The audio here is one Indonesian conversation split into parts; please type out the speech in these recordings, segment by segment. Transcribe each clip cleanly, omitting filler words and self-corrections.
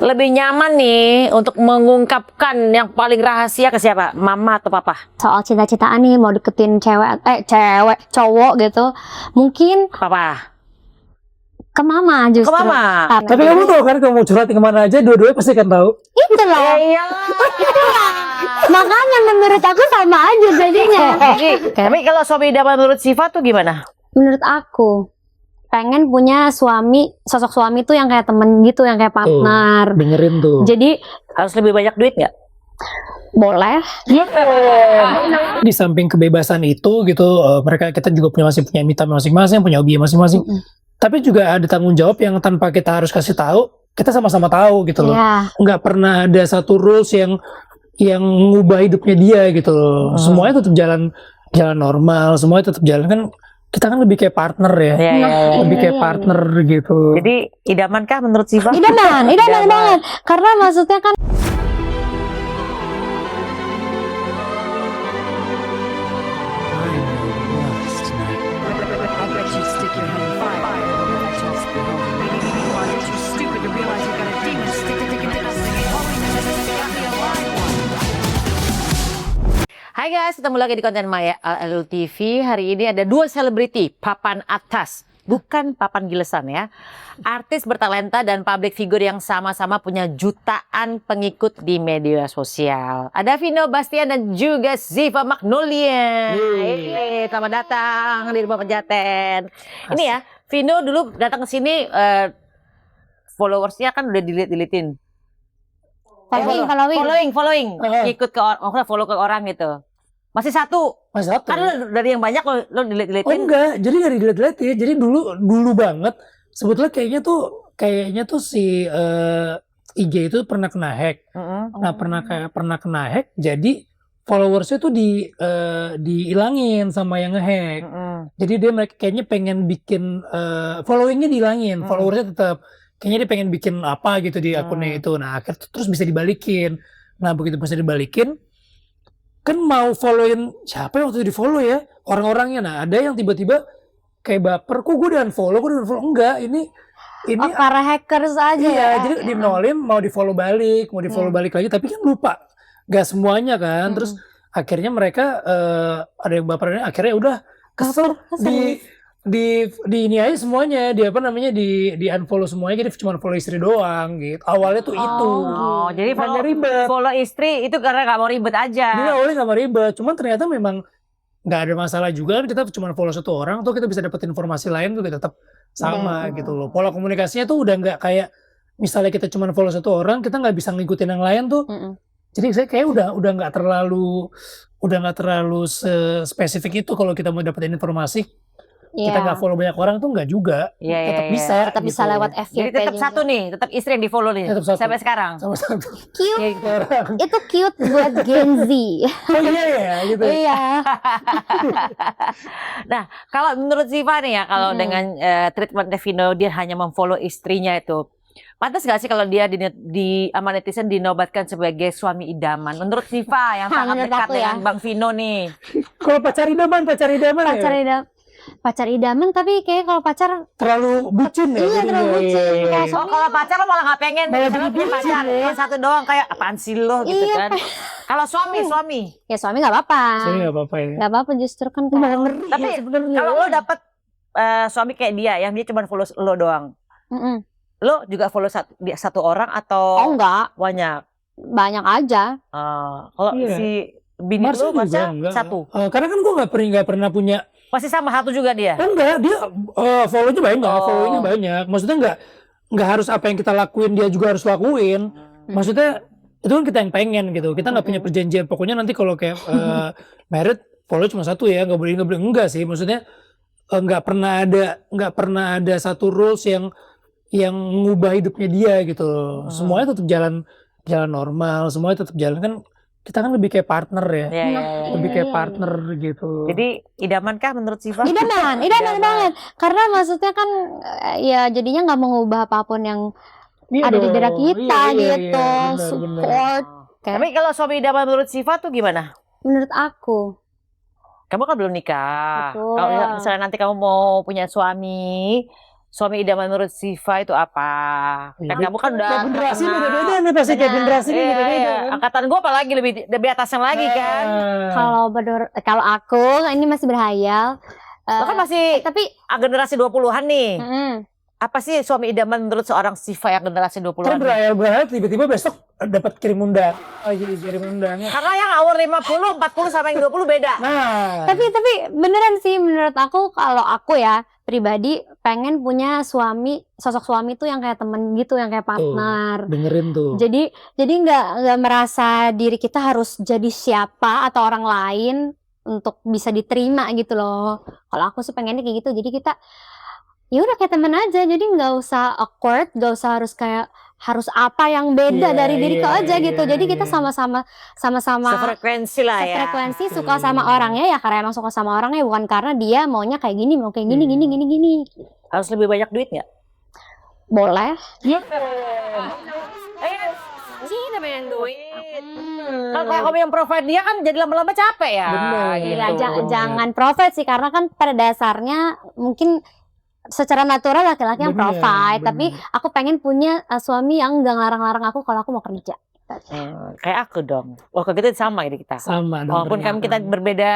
lebih nyaman nih untuk mengungkapkan yang paling rahasia ke siapa? Mama atau papa? Soal cinta-cintaan nih, mau deketin cowok gitu, mungkin Papa. ke mama justru. Ke mama. Tapi kamu tahu kan kalau mau curhat kemana aja, dua-duanya pasti kan tahu. Itu loh. Iya. Makanya menurut aku sama aja jadinya. Tapi kalau suami idaman menurut Siva tuh gimana? Menurut aku pengen punya suami, sosok suami tuh yang kayak temen gitu, yang kayak partner. Dengerin tuh. Jadi Harus lebih banyak duit nggak? boleh. Di samping kebebasan itu gitu, kita juga masih punya me time masing-masing, punya hobi masing-masing. Tapi juga ada tanggung jawab yang tanpa kita harus kasih tahu, kita sama-sama tahu gitu loh. Iya. Nggak pernah ada satu rules yang mengubah hidupnya dia gitu loh. Semuanya tetap jalan normal, semuanya tetap jalan kan. Kita kan lebih kayak partner ya. Lebih kayak partner gitu. Jadi idamankah menurut Siva? Idaman banget. Karena maksudnya kan Hai guys, ketemu lagi di konten Maya LL TV. Hari ini ada dua selebriti papan atas, bukan papan gilesan ya. Artis bertalenta dan public figure yang sama-sama punya jutaan pengikut di media sosial. Ada Vino Bastian dan juga Ziva Magnolia. Selamat datang di Rumah Pejaten. Ini ya, Vino dulu datang ke sini followersnya kan udah dilitin. Following. Ikut ke orang, follow ke orang gitu. Masih satu. Kan dari yang banyak lo dilitin. Oh enggak, jadi nggak dilihat-lihatin. Jadi dulu banget. Sebetulnya kayaknya tuh si IG itu pernah kena hack. Nah pernah kena hack. Jadi followersnya tuh dihilangin sama yang ngehack. Jadi dia kayaknya pengen bikin followingnya dihilangin, followersnya tetap. Kayaknya dia pengen bikin apa gitu di akunnya itu. Nah akhirnya terus bisa dibalikin. Nah begitu bisa dibalikin, kan mau followin siapa yang waktu itu di follow ya orang-orangnya. Nah ada yang tiba-tiba kayak baper, kok gue udah unfollow. Enggak, ini para hackers aja iya, ya. jadi di nolin mau di follow balik lagi, tapi kan lupa, gak semuanya kan. Terus akhirnya mereka ada yang baper, akhirnya udah kesel di ini aja semuanya, di unfollow semuanya, jadi cuma follow istri doang gitu. Awalnya tuh itu. Oh, jadi follow istri itu karena nggak mau ribet aja. Dia awalnya nggak mau ribet, cuman ternyata memang nggak ada masalah juga. Kita cuma follow satu orang, tuh kita bisa dapat informasi lain juga tetap sama gitu loh. Pola komunikasinya tuh udah nggak kayak misalnya kita cuma follow satu orang, kita nggak bisa ngikutin yang lain tuh. Jadi saya kayak udah nggak terlalu spesifik itu kalau kita mau dapetin informasi. Kita nggak follow banyak orang tuh nggak juga. Tetap bisa lewat FYP. Jadi tetap satu nih, tetap istri yang di follow nih sampai sekarang. Sama satu. Cute. Itu cute buat Gen Z. Oh iya ya gitu. Iya. Nah kalau menurut Ziva nih ya, kalau dengan treatment Vino dia hanya memfollow istrinya itu, pantas gak sih kalau dia sama netizen dinobatkan sebagai suami idaman? Menurut Ziva yang sangat dekat dengan Bang Vino nih. Kalau pacar idaman Pacar idaman, tapi kayak kalau pacar terlalu bucin ya. Iya, terlalu bucin. Kayak kalau pacar lo malah nggak pengen punya pacar satu doang, kayak apaan sih lo gitu kan. Kalau suami ya suami nggak apa-apa. Suami nggak apa-apa ya. Nggak apa-apa, justru kan tapi kalau lo dapet suami kayak dia yang dia cuma follow lo doang, lo juga follow satu orang atau enggak, banyak aja. Kalau si bini lo masa satu, karena kan gue nggak pernah punya. Pasti sama satu juga dia? Enggak, dia follow-nya banyak, followingnya banyak. Maksudnya nggak harus apa yang kita lakuin dia juga harus lakuin. Maksudnya itu kan kita yang pengen gitu. Kita nggak punya perjanjian. Pokoknya nanti kalau kayak married follow cuma satu ya, nggak boleh enggak sih. Maksudnya nggak pernah ada satu rules yang mengubah hidupnya dia gitu. Semuanya tetap jalan normal, semuanya tetap jalan kan. Kita kan lebih kayak partner ya. Lebih kayak partner gitu. Jadi idamankah menurut Ziva? Idaman banget. Karena maksudnya kan ya jadinya nggak mengubah apapun yang ada di diri kita gitu. Support. Tapi kalau suami idaman menurut Ziva tuh gimana? Menurut aku, kamu kan belum nikah. Kalau misalnya nanti kamu mau punya suami, suami idaman menurut Siva itu apa? Kan kamu kan udah Kayak generasi terkenal. beda-beda nih pasti kayak generasi Iya, beda-beda iya. kan. Angkatan gue apalagi lebih atasnya lagi kan. Kalau aku ini masih berhayal. Lo kan masih Tapi generasi 20-an nih. mm-mm. Apa sih suami idaman menurut seorang Siva yang generasi 20-an? Kan berhayal tiba-tiba besok dapat kirim undang. Jadi kirim undangan. Karena yang umur 50, 40 sama yang 20 beda. Nah, Tapi beneran sih menurut aku, kalau aku ya pribadi pengen punya sosok suami tuh yang kayak temen gitu, yang kayak partner. dengerin tuh. Jadi nggak merasa diri kita harus jadi siapa atau orang lain untuk bisa diterima gitu loh. Kalau aku sih pengennya kayak gitu. Jadi kita ya udah kayak temen aja. Jadi nggak usah awkward, nggak usah harus apa yang beda Iya, dari diriku iya, aja gitu. iya, Jadi kita iya. sama-sama Sefrekuensi lah ya. sefrekuensi, suka sama orangnya ya karena emang suka sama orangnya, bukan karena dia maunya kayak gini, mau kayak gini gini. Harus lebih banyak duit nggak? Boleh. Sih namanya duit. Kalau kamu yang provide dia kan jadi lama-lama capek ya. Bener. Gila, Gitu. jangan profit sih, karena kan pada dasarnya mungkin secara natural laki-laki yang Bener, provide, bener. tapi aku pengen punya suami yang gak ngelarang-larang aku kalau aku mau kerja. Kayak aku dong. Wah kalau gitu sama ini kita. Sama dong. Walaupun kami kita berbeda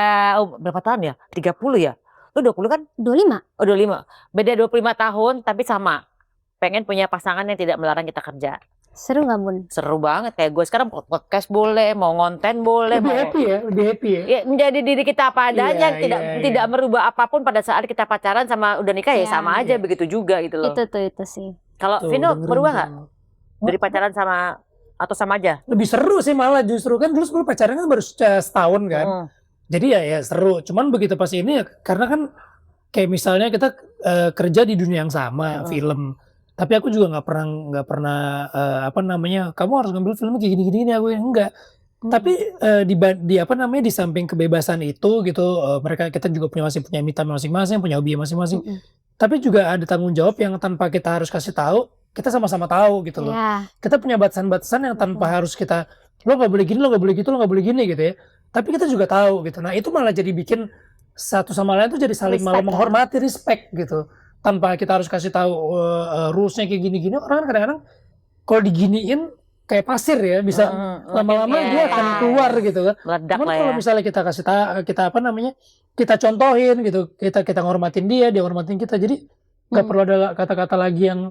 berapa tahun ya? 30 ya? Lu 20 kan? 25. Oh 25. Beda 25 tahun tapi sama. Pengen punya pasangan yang tidak melarang kita kerja. Seru gak, Bun? Seru banget kayak gue sekarang podcast boleh, mau konten boleh, lebih mau happy ya. ya, menjadi diri kita apa adanya, Iya, tidak merubah apapun pada saat kita pacaran sama udah nikah ya Iya, sama aja begitu juga gitu loh. Itu sih. Kalau Tuh, Vino dengerin berubah nggak tuh. dari pacaran sama atau sama aja? Lebih seru sih malah justru kan dulu pacaran kan baru setahun kan. Jadi ya seru. Cuman begitu pas ini ya karena kan kayak misalnya kita kerja di dunia yang sama, film. Tapi aku juga nggak pernah kamu harus ngambil film kayak gini aku enggak. Tapi di samping kebebasan itu gitu, kita juga masih punya me time masing-masing, punya hobi masing-masing. Tapi juga ada tanggung jawab yang tanpa kita harus kasih tahu, kita sama-sama tahu gitu loh. Ya. Kita punya batasan-batasan yang tanpa harus kita, lo nggak boleh gini, lo nggak boleh gitu, lo nggak boleh gini gitu ya. Tapi kita juga tahu gitu. Nah itu malah jadi bikin satu sama lain tuh jadi saling malah Respect, menghormati, respect gitu. Tanpa kita harus kasih tahu rulesnya kayak gini-gini. Orang kan kadang-kadang kalau diginiin kayak pasir ya, bisa lama-lama dia akan keluar gitu kan. Meledak Cuman lah kalau ya. misalnya kita kasih kita contohin gitu, kita ngormatin dia ngormatin kita. Jadi nggak perlu ada kata-kata lagi yang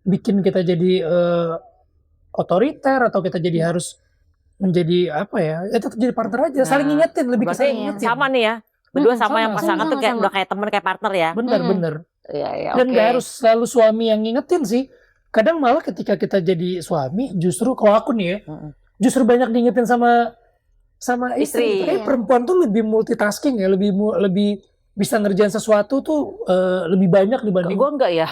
bikin kita jadi otoriter atau kita jadi harus menjadi apa ya? Tetap jadi partner aja, saling ngingetin, lebih ke Berarti saling ngingetin. sama nih ya. Berdua sama yang sama, pasangan tuh kayak sama. udah kayak temen kayak partner ya. Bener. Iya, Dan nggak harus selalu suami yang ngingetin sih. Kadang malah ketika kita jadi suami, justru kalau aku nih ya, justru banyak diingetin sama istri. Tapi perempuan tuh lebih multitasking ya, lebih bisa ngerjain sesuatu tuh lebih banyak dibanding. Gue enggak ya.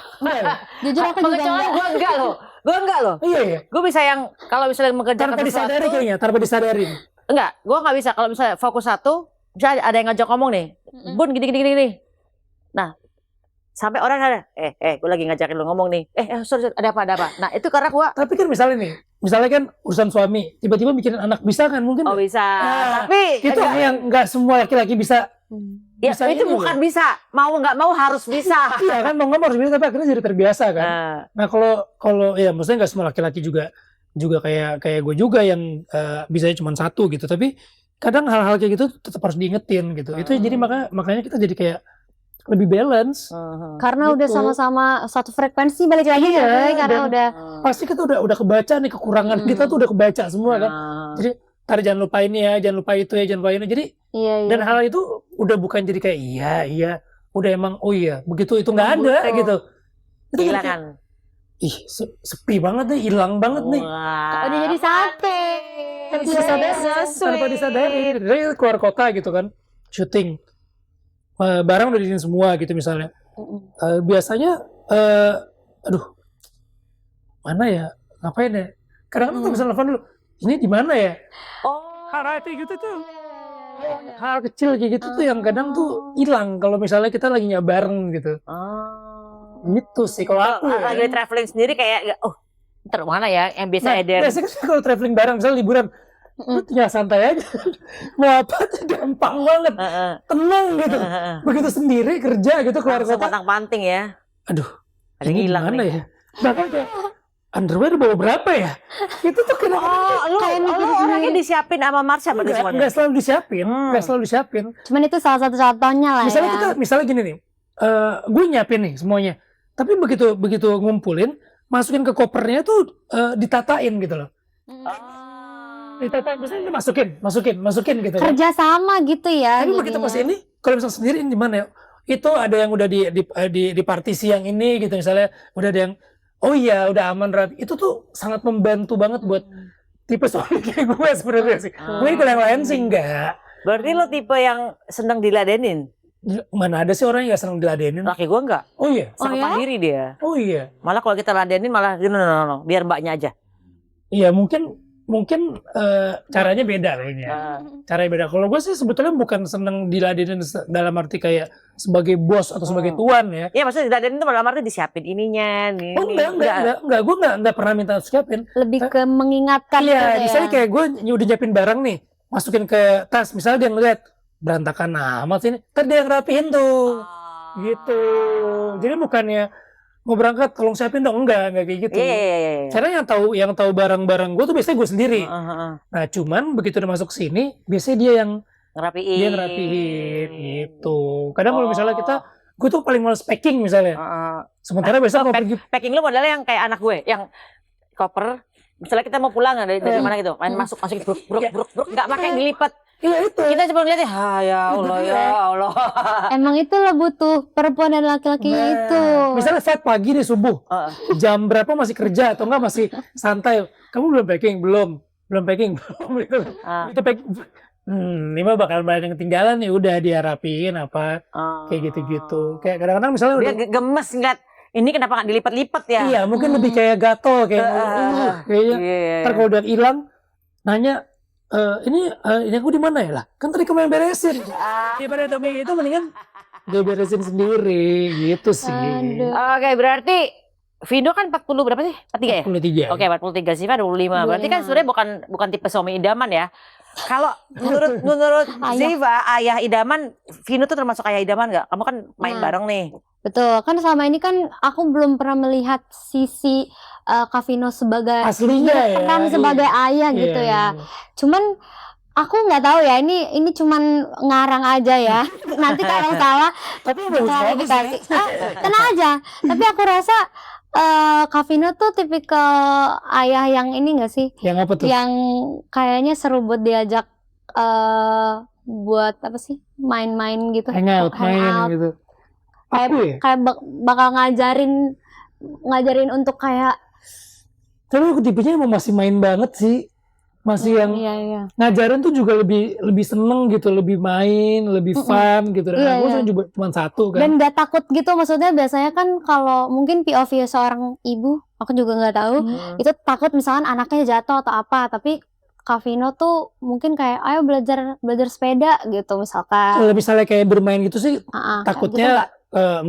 Jujur aku juga Pengecualian enggak. gue enggak loh. Iya. Gue bisa yang kalau misalnya mengerjakan Tanpa sesuatu. disadari kayaknya, tanpa disadarin. Enggak, gue nggak bisa kalau misalnya fokus satu, bisa ada yang ngajak ngomong nih, Bun gini. Nah, sampai orang ada, gue lagi ngajakin lu ngomong nih, sorry, ada apa? Nah itu karena gue, Tapi kan misalnya kan urusan suami, tiba-tiba mikirin anak bisa kan mungkin. oh bisa, Nah, tapi itu yang nggak semua laki-laki bisa. ya bisa itu ini bukan loh. bisa, mau nggak mau harus bisa. Iya kan mau ngomong harus bisa, tapi akhirnya jadi terbiasa kan. Nah kalau ya maksudnya nggak semua laki-laki juga kayak gue juga yang bisanya cuma satu gitu. Tapi kadang hal-hal kayak gitu tetap harus diingetin gitu. Itu jadi makanya kita jadi kayak lebih balance. Karena Gitu. udah sama-sama satu frekuensi, balik lagi Iya, ya, Boy, karena dan- udah Pasti kita udah kebaca nih kekurangan kita tuh udah kebaca semua kan. Jadi tadi jangan lupa ini ya, jangan lupa itu ya, jangan lupa ini. Jadi iya. dan hal itu udah bukan jadi kayak iya, udah emang oh iya begitu itu nggak ada gitu. Itu Gila kayak, kan? ih sepi banget nih, hilang banget nih. Wah. Udah jadi sate. Tanpa disadari, dari keluar kota gitu kan, syuting, barang udah diizin semua gitu misalnya. Biasanya, aduh, mana ya, ngapain ya? Kadang-kadang tuh bisa telepon dulu, ini di mana ya? Hal kayak gitu tuh, hal kecil kayak gitu tuh yang kadang tuh hilang kalau misalnya kita lagi nggak bareng gitu. Gitu sih kalau aku. Ya. Lagi traveling sendiri kayak, ntar mana ya yang biasa Eder. Biasanya kan kalau traveling bareng, misalnya liburan, lu tinggal santai aja. Mau apa tuh gampang banget. Tenang gitu. Begitu sendiri kerja gitu keluar Langsung kota. pantang-panting ya. Aduh, Ada yang ini hilang gimana nih. ya? Bahkan kayak underwear bawa berapa ya? Itu tuh kenapa? Oh, lu orangnya disiapin sama Marsha berarti semuanya. Nggak selalu disiapin, nggak selalu disiapin. Cuman itu salah satu contohnya lah Misalnya gini nih, gue nyiapin nih semuanya. Tapi begitu ngumpulin, masukin ke kopernya tuh ditatain gitu loh. Ditatain, misalnya masukin gitu kan. Kerja sama gitu ya. Tapi begitu jadinya. pas ini, kalau misalnya sendiri ini gimana ya? Itu ada yang udah di partisi yang ini gitu misalnya, udah ada yang oh iya udah aman rapi. Itu tuh sangat membantu banget buat tipe suami kayak gue sebenarnya sih. Gue kalau yang lain sih enggak. Berarti lo tipe yang seneng diladenin. Mana ada sih orang yang gak senang diladenin? Laki gue enggak. Oh iya. Sangat ya? mandiri dia. Oh iya. Malah kalau kita ladenin malah no, biar mbaknya aja. Iya mungkin caranya beda kayaknya. Caranya beda. Kalau gue sih sebetulnya bukan seneng diladenin dalam arti kayak sebagai bos atau sebagai tuan ya. Iya maksudnya diladenin itu dalam arti disiapin ininya. Oh enggak. Gue enggak pernah minta siapin. Lebih ke mengingatkan gitu Iya, ya. misalnya kayak gue udah nyiapin barang nih, masukin ke tas. Misalnya dia ngeliat berantakan amat sini, ntar dia yang rapihin tuh. Gitu. Jadi bukannya mau berangkat tolong siapin dong, enggak kayak gitu. Iya. Karena yang tahu barang-barang gue tuh biasanya gue sendiri. Nah, cuman begitu udah masuk sini, biasanya dia yang ngerapihin gitu. Kadang kalau misalnya gue tuh paling males packing misalnya. Sementara biasanya kalau pergi Packing lu modelnya yang kayak anak gue, yang koper. Misalnya kita mau pulang dari mana gitu, main masuk bruk, nggak pakai dilipat. iya itu. Kita cuma ngeliat ya Allah. Emang itu lah butuh perempuan dan laki-lakinya itu. Misalnya saat pagi nih subuh, jam berapa masih kerja atau enggak masih santai? Kamu belum packing? Belum packing. Gitu. Itu packing. Ini mah bakal banyak yang ketinggalan nih, udah dia rapiin apa kayak gitu-gitu. Kayak kadang-kadang misalnya Dia udah gemes ngeliat ini kenapa nggak dilipat-lipat ya? iya mungkin lebih kayak gatel kayak kayaknya. Ntar kalau udah hilang nanya ini aku di mana ya lah? Kan tadi kamu yang beresin. Daripada Tommy itu mendingan dia beresin sendiri gitu sih. Oke, berarti Vino kan 40 berapa sih? 43 ya? 43. Oke, 43, Siva 25. Berarti kan sebenarnya bukan tipe suami idaman ya. Kalau menurut Siva, ayah idaman, Vino tuh termasuk ayah idaman nggak? Kamu kan main bareng nih. Betul, kan selama ini kan aku belum pernah melihat sisi Kak Vino sebagai aslinya ya. kan sebagai ayah gitu ya. Cuman aku nggak tahu ya, ini cuman ngarang aja ya. Nanti kalau salah Tapi klarifikasi. tenang aja. Tapi aku rasa Kak Vino tuh tipikal ayah yang ini nggak sih? Yang apa tuh? Yang kayaknya seru buat diajak buat apa sih? Main-main gitu. Hangout gitu. Kayak bakal ngajarin untuk kayak Tapi aku tipenya emang masih main banget sih. Masih yang iya. ngajarin tuh juga lebih seneng gitu, lebih main, lebih fun gitu. Dan aku juga cuma satu kan. Dan gak takut gitu, maksudnya biasanya kan kalau mungkin POV seorang ibu, aku juga nggak tahu, itu takut misalkan anaknya jatuh atau apa, tapi Kak Vino tuh mungkin kayak ayo belajar sepeda gitu misalkan. Kalau misalnya kayak bermain gitu sih, takutnya gitu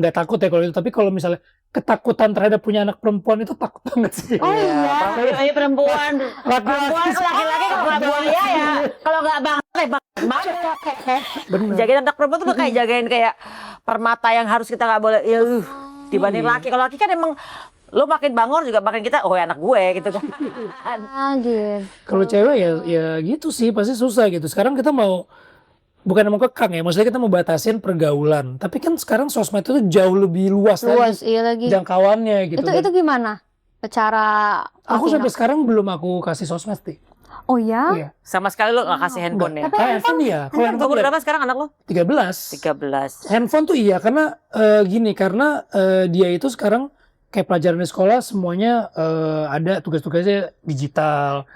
nggak takut ya kalau itu. Tapi kalau misalnya ketakutan terhadap punya anak perempuan itu takut banget sih. Oh iya. Ayo perempuan laki-laki kalau buaya ya. Kalau nggak Bener. jagain anak perempuan tuh kayak jagain kayak permata yang harus kita nggak boleh dibanding laki. Kalau laki kan emang lu makin bangor juga makin kita anak gue gitu kan. Gitu. Kalau cewek ya gitu sih, pasti susah gitu. Sekarang kita bukan mau kekang ya, maksudnya kita mau batasin pergaulan. Tapi kan sekarang sosmed itu jauh lebih luas Iya lagi. jangkauannya gitu. Itu gimana cara Aku sampai sekarang belum aku kasih sosmed sih. Oh ya? Iya. Sama sekali lu nggak kasih handphone ya. Handphone iya. Kalau handphone Umur berapa sekarang anak lu? 13. 13. Handphone tuh iya karena karena dia itu sekarang kayak pelajaran di sekolah semuanya ada tugas-tugasnya digital.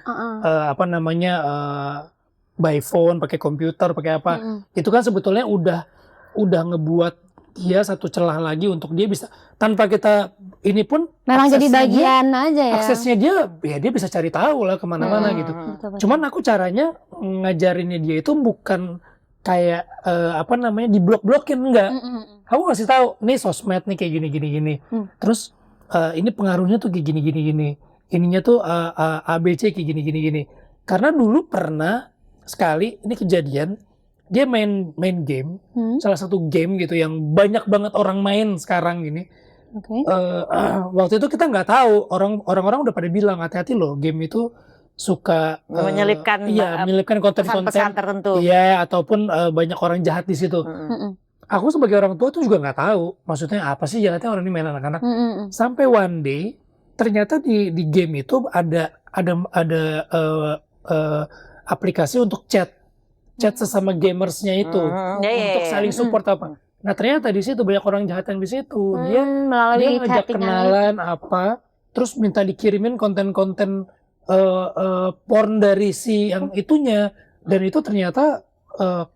By phone, pakai komputer, pakai apa. Itu kan sebetulnya udah ngebuat dia satu celah lagi untuk dia bisa tanpa kita ini pun memang jadi bagian aja ya. Aksesnya dia bisa cari tahu lah kemana-mana gitu. Betul. Cuman aku caranya ngajarinnya dia itu bukan kayak diblok-blokin enggak. Aku kasih tahu nih sosmed nih kayak gini. Terus ini pengaruhnya tuh kayak gini. Ininya tuh ABC kayak gini. Karena dulu pernah sekali ini kejadian dia main game, salah satu game gitu yang banyak banget orang main sekarang gini. Oke. Waktu itu kita nggak tahu, orang-orang udah pada bilang hati-hati loh, game itu suka Menyelipkan menyelipkan pesan-pesan konten-konten, tertentu. iya, ataupun banyak orang jahat di situ. Mm-mm. Aku sebagai orang tua tuh juga nggak tahu, maksudnya apa sih jahatnya orang ini main anak-anak. Mm-mm. Sampai one day ternyata di game itu ada aplikasi untuk chat sesama gamersnya itu untuk saling support apa. Nah ternyata di situ banyak orang jahat yang di situ. Dia Melalui ngajak chattingan. kenalan apa, terus minta dikirimin konten-konten porn dari si yang itunya, dan itu ternyata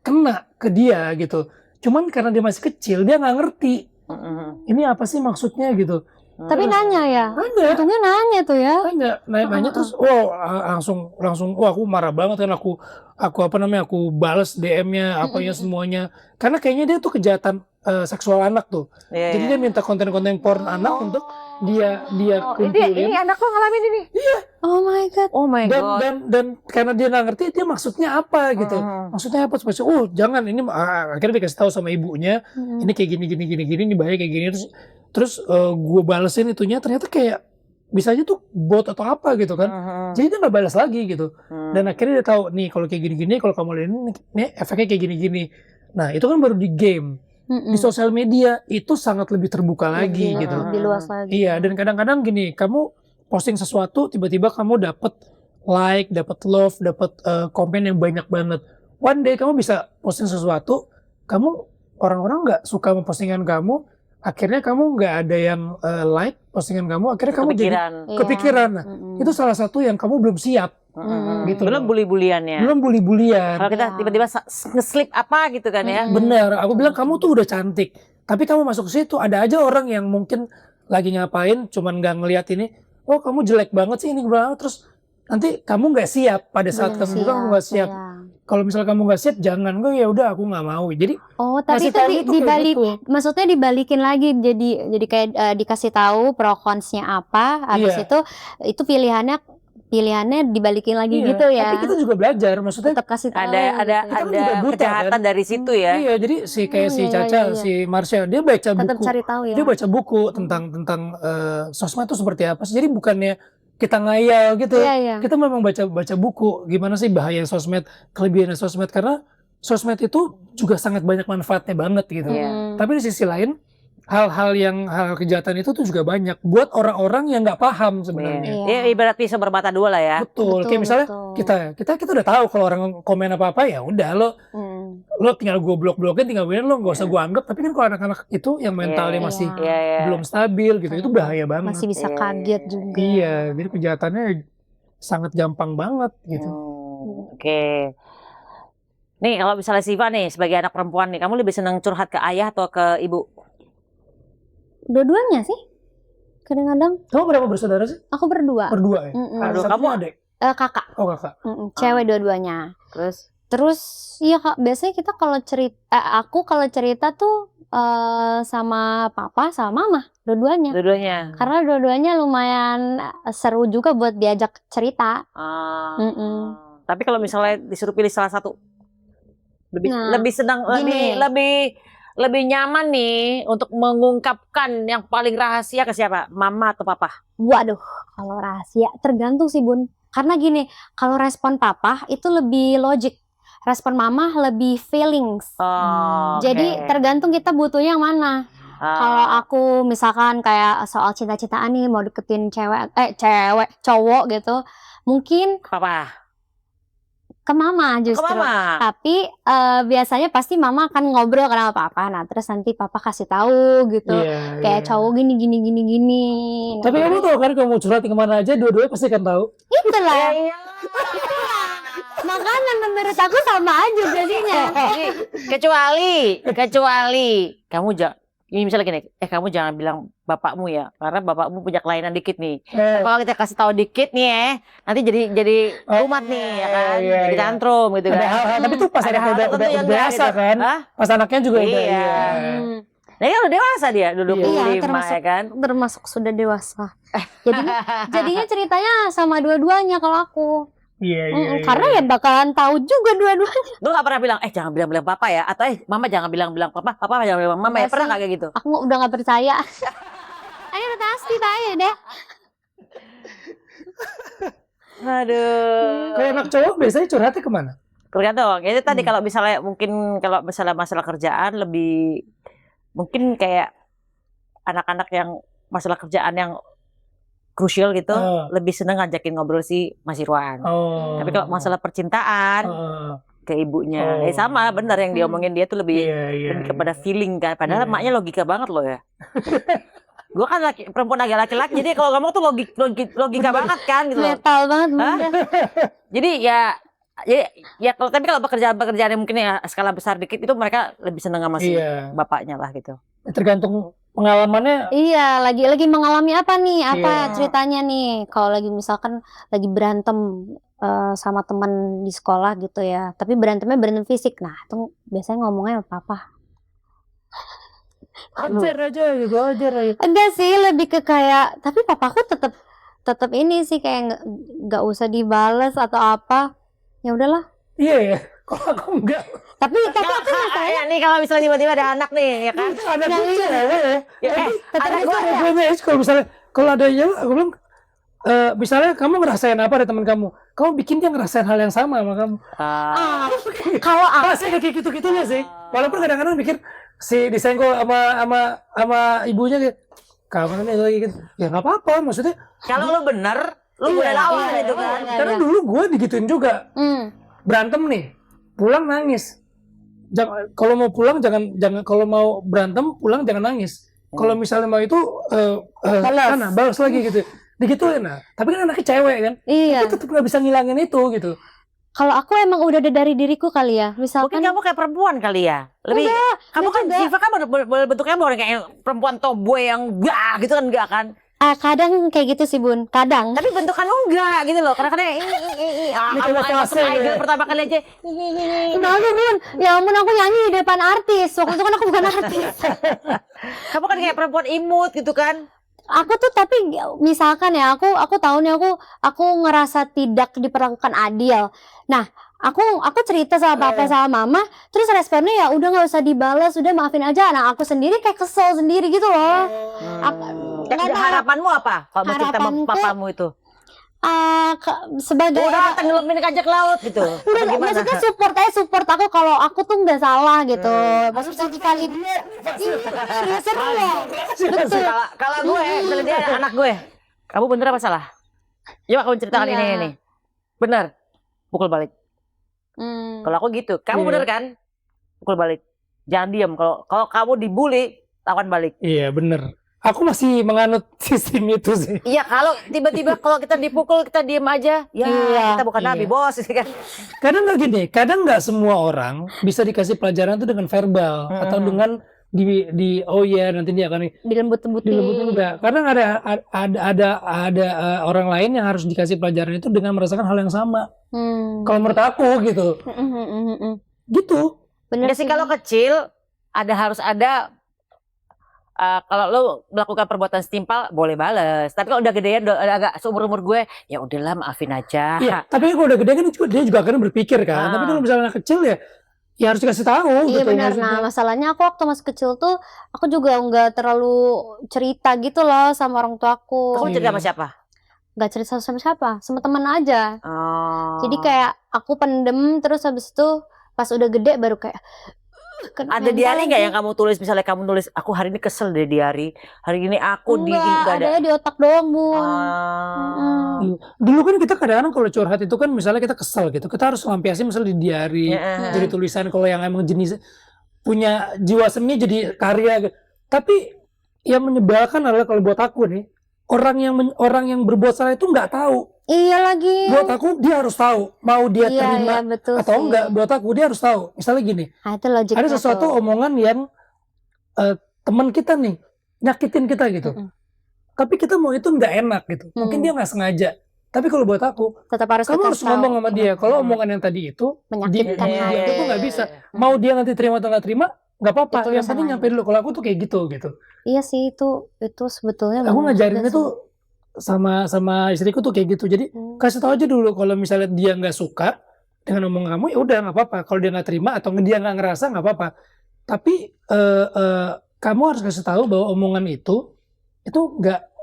kena ke dia gitu. Cuman karena dia masih kecil dia nggak ngerti ini apa sih maksudnya gitu. Tapi nanya ya. Nanya. Untungnya nanya tuh ya. Nanya terus, langsung, aku marah banget kan, aku balas DM-nya, apanya semuanya, karena kayaknya dia tuh kejahatan seksual anak tuh. Jadi dia minta konten-konten porn anak untuk dia kumpulin. Ini anak lo ngalamin ini. Oh my god. Oh my god. Dan karena dia nggak ngerti dia maksudnya apa gitu. Maksudnya apa? Jangan ini, akhirnya dikasih tahu sama ibunya, ini kayak gini, ini bahaya kayak gini, terus gue balesin itunya, ternyata kayak bisa aja tuh bot atau apa gitu kan. Jadi dia nggak balas lagi gitu. Dan akhirnya dia tahu nih kalau kayak gini kalau kamu lihat ini efeknya kayak gini. Nah itu kan baru di game. Di sosial media itu sangat lebih terbuka lagi gitu. Lebih luas lagi. Iya, dan kadang-kadang gini, kamu posting sesuatu tiba-tiba kamu dapat like, dapat love, dapat komen yang banyak banget. One day kamu bisa posting sesuatu, kamu orang-orang nggak suka sama postingan kamu, akhirnya kamu nggak ada yang like postingan kamu, akhirnya kamu jadi kepikiran. Nah, itu salah satu yang kamu belum siap. Gitu. Belum bully-buliannya. Belum bully-bulian. Kalau kita tiba-tiba nge-slip apa gitu kan ya. Bener, aku bilang kamu tuh udah cantik, tapi kamu masuk ke situ ada aja orang yang mungkin lagi ngapain cuman nggak ngelihat ini, oh kamu jelek banget sih ini banget, terus nanti kamu nggak siap pada saat kamu nggak siap. Kalau misalnya kamu nggak siap, jangan, gue ya udah aku nggak mau. Jadi tapi itu dibalik, maksudnya dibalikin lagi, jadi kayak dikasih tahu pro consnya apa, habis itu pilihannya dibalikin lagi gitu ya. Tapi kita juga belajar, maksudnya tetap kasih tahu. Ada kejahatan kan dari situ ya. Iya, jadi si Caca, si Marsha, dia baca buku. Tetap cari tahu ya. Dia baca buku tentang sosmed itu seperti apa sih. Jadi bukannya kita ngayal gitu. Kita memang baca buku gimana sih bahaya sosmed, kelebihan sosmed, karena sosmed itu juga sangat banyak manfaatnya banget gitu. Tapi di sisi lain hal kejahatan itu tuh juga banyak buat orang-orang yang nggak paham sebenarnya. Ya ibarat pisau bermata dua lah ya. Betul. Kayak misalnya kita udah tahu kalau orang komen apa-apa, ya udah lo tinggal gue blok-blokin, tinggal lo nggak usah gue anggap. Tapi kan kalau anak-anak itu yang mentalnya masih belum stabil gitu, itu bahaya banget. Masih bisa kaget juga. Iya, jadi kejahatannya sangat gampang banget gitu. Oke. Nih kalau misalnya Siva nih sebagai anak perempuan nih, kamu lebih senang curhat ke ayah atau ke ibu? Dua-duanya sih. Kadang-kadang. Kamu berapa bersaudara sih? Aku berdua. Berdua ya? Kamu adek? Kakak. Oh kakak. Cewek dua-duanya. Terus iya Kak, biasanya kita kalau aku kalau cerita tuh sama papa sama mama, dua-duanya. Karena dua-duanya lumayan seru juga buat diajak cerita. Tapi kalau misalnya disuruh pilih salah satu, lebih senang, lebih nyaman nih untuk mengungkapkan yang paling rahasia ke siapa? Mama atau papa? Waduh, kalau rahasia tergantung sih Bun. Karena gini, kalau respon papa itu lebih logik, respon mama lebih feelings. Jadi tergantung kita butuhnya yang mana. Kalau aku misalkan kayak soal cinta-cintaan nih, mau deketin cowok gitu, mungkin papa. Ke mama justru. Tapi biasanya pasti mama akan ngobrol sama papa. Nah terus nanti papa kasih tahu gitu. Kayak cowok gini. Tapi kamu tahu kan kalau mau curhat kemana aja, dua-duanya pasti kan tahu. Itulah. Makanya menurut aku sama aja jadinya. Kecuali kamu ini misalnya gini, kamu jangan bilang bapakmu ya, karena bapakmu punya kelainan dikit nih. Kalau kita kasih tahu dikit nih nanti jadi umat nih ya kan, jadi tantrum gitu kan. Tapi tuh pas ada hal udah biasa kan, pas anaknya juga udah. Nah kan udah dewasa dia, udah 25 ya kan. Termasuk sudah dewasa. Jadinya ceritanya sama dua-duanya kalau aku. Karena ya bakalan tahu juga dua-duanya. Lu gak pernah bilang, jangan bilang papa ya, atau mama jangan bilang papa jangan bilang mama ya, pernah gak kayak gitu? Aku udah gak percaya. pasti tanya deh. Aduh. Kayak anak cowok biasanya curhatnya kemana? Tergantung. Itu tadi kalau misalnya kalau misalnya masalah kerjaan lebih mungkin kayak anak-anak yang masalah kerjaan yang krusial gitu lebih seneng ngajakin ngobrol si Mas Irwan. Tapi kalau masalah percintaan ke ibunya, sama benar yang diomongin dia tuh lebih kepada feeling kan. Padahal emaknya logika banget loh ya. Gue kan perempuan agak laki-laki, jadi kalau ngomong tuh logika banget kan gitu loh. Metal banget bunda. Jadi ya kalau pekerjaan yang mungkin ya skala besar dikit itu mereka lebih seneng sama si bapaknya lah gitu. Tergantung pengalamannya. Iya, lagi mengalami apa nih? Apa ceritanya nih? Kalau lagi misalkan lagi berantem sama teman di sekolah gitu ya. Tapi berantemnya berantem fisik. Nah, itu biasanya ngomongnya apa? Ajar aja. Enggak sih, lebih ke kayak tapi papaku tetap ini sih kayak nggak usah dibales atau apa. Ya udahlah. Iya ya. Kok aku enggak? Tapi aku ya nih kalau misalnya tiba-tiba ada anak nih ya kan. Ada cewek ya. tetap Ada kalau misalnya kalau ada yang aku bilang misalnya kamu ngerasain apa dari teman kamu bikin dia ngerasain hal yang sama sama kamu. Kalau Saya kayak gitu-gitunya sih. Walaupun kadang-kadang mikir si disenggol sama ibunya gitu. Kamu ini lagi gitu. Ya nggak apa-apa, maksudnya. Kalau lu bener, lu boleh lawan itu kan. Karena dulu gue digituin juga. Berantem nih, pulang nangis. Kalau mau pulang jangan kalau mau berantem pulang jangan nangis. Kalau misalnya mau itu balas lagi gitu. Digituin tapi kan anaknya cewek kan. Iya. Tapi tetap nggak bisa ngilangin itu gitu. Kalau aku emang udah ada dari diriku kali ya. Misalkan mungkin kamu kayak perempuan kali ya. Lebih kamu kan Ziva kan bentuknya bukan kayak perempuan tomboy yang gitu kan enggak kan. Kadang kayak gitu sih Bun, kadang. Tapi bentukan lu enggak gitu loh. Kadang-kadang pertama kali aja. Nah, Bun, ya ampun aku nyanyi di depan artis. Waktu itu kan aku bukan artis. Kamu kan kayak perempuan imut gitu kan. Aku tuh tapi misalkan ya aku tahu nih aku ngerasa tidak diperlakukan adil. Nah, aku cerita sama papa sama mama, terus responnya ya udah nggak usah dibalas, udah maafin aja. Nah, aku sendiri kayak kesel sendiri gitu loh. Harapanmu apa kalau mau cerita sama papamu itu? Sebagai udah tenggelamin ke laut gitu. Maksudnya support aku kalau aku tuh nggak salah gitu. Maksudnya sekali seru loh. Betul. Kalau gue, misalnya dia anak gue, kamu bener apa salah? Yuk kamu ceritakan ini nih. Bener, pukul balik. Kalau aku gitu, kamu bener kan? Pukul balik. Jangan diam. Kalau kamu dibully, lawan balik. Iya bener. Aku masih menganut sistem itu sih. Iya, kalau tiba-tiba kalau kita dipukul kita diem aja, kita bukan nabi bos kan. Kadang nggak gini, kadang nggak semua orang bisa dikasih pelajaran itu dengan verbal atau dengan nanti dia akan dilembut-lembutin enggak. Kadang ada orang lain yang harus dikasih pelajaran itu dengan merasakan hal yang sama. Kalau menurut aku gitu. Gitu. Bener sih kalau kecil harus ada. Kalau lo melakukan perbuatan setimpal boleh bales, tapi kalau udah gedean udah agak seumur gue ya udahlah maafin aja. Iya, tapi kalau udah gede kan dia juga akan berpikir kan. Tapi kalau misalnya anak kecil ya harus dikasih tahu. Iya gitu, benar. Nah masalahnya aku waktu masih kecil tuh aku juga nggak terlalu cerita gitu loh sama orang tuaku. Kamu cerita sama siapa? Nggak cerita sama siapa, sama teman aja. Jadi kayak aku pendem terus habis itu pas udah gede baru kayak ada diary nggak yang kamu tulis, misalnya kamu nulis aku hari ini kesel deh diary, hari ini aku nggak ada di otak doang Bun. Dulu kan kita kadang-kadang kalau curhat itu kan misalnya kita kesel gitu, kita harus lampiasin misalnya di diary, jadi tulisan kalau yang emang jenis punya jiwa seni jadi karya. Tapi yang menyebalkan adalah kalau buat aku nih, orang yang berbuat salah itu nggak tahu. Iya lagi. Buat aku dia harus tahu, mau dia terima atau enggak. Buat aku dia harus tahu. Misalnya gini, ada sesuatu omongan yang teman kita nih nyakitin kita gitu. Tapi kita mau itu nggak enak gitu. Mungkin dia nggak sengaja. Tapi kalau buat aku, kamu harus ngomong sama dia. Kalau omongan yang tadi itu menyakitkan dia itu nggak bisa. Mau dia nanti terima atau nggak terima, nggak apa-apa. Yang penting nyampe dulu. Kalau aku tuh kayak gitu. Iya sih itu sebetulnya. Aku ngajarin itu sama istriku tuh kayak gitu. Jadi kasih tahu aja dulu kalau misalnya dia nggak suka dengan omongan kamu ya udah nggak apa-apa. Kalau dia nggak terima atau dia nggak ngerasa nggak apa-apa. Tapi kamu harus kasih tahu bahwa omongan itu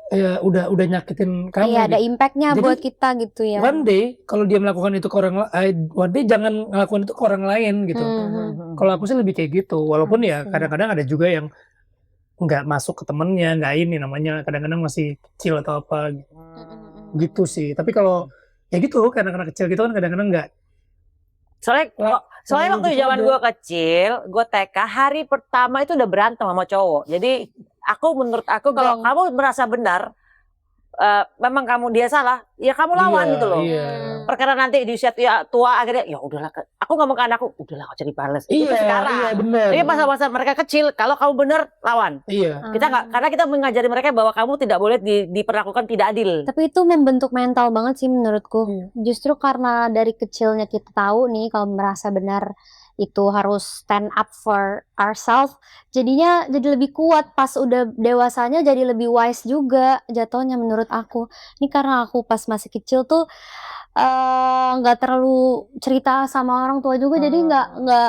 ya udah nyakitin kamu. Iya, ada gitu. impactnya Jadi, buat kita gitu ya. One day kalau dia melakukan itu ke one day jangan ngelakuin itu ke orang lain gitu. Kalau aku sih lebih kayak gitu. Walaupun ya kadang-kadang ada juga yang nggak masuk ke temennya, nggak ini namanya kadang-kadang masih kecil atau apa gitu sih. Tapi kalau ya gitu kan anak-anak kecil gitu kan kadang-kadang nggak. Soalnya waktu gitu zaman aja. gue kecil, gue TK hari pertama itu udah berantem sama cowok. Jadi menurut aku kalau kamu merasa benar, memang dia salah, ya kamu lawan gitu loh. Iya. Perkara nanti di usia tua akhirnya ya udahlah, aku ngomong ke anakku, udahlah kau jadi bales. Itu sekarang. Iya benar. Tapi masa-masa mereka kecil, kalau kamu benar lawan. Iya. Kita nggak, karena kita mengajari mereka bahwa kamu tidak boleh diperlakukan tidak adil. Tapi itu membentuk mental banget sih menurutku. Justru karena dari kecilnya kita tahu nih kalau merasa benar itu harus stand up for ourselves, jadinya jadi lebih kuat. Pas udah dewasanya jadi lebih wise juga jatuhnya menurut aku. Ini karena aku pas masih kecil tuh nggak terlalu cerita sama orang tua juga, jadi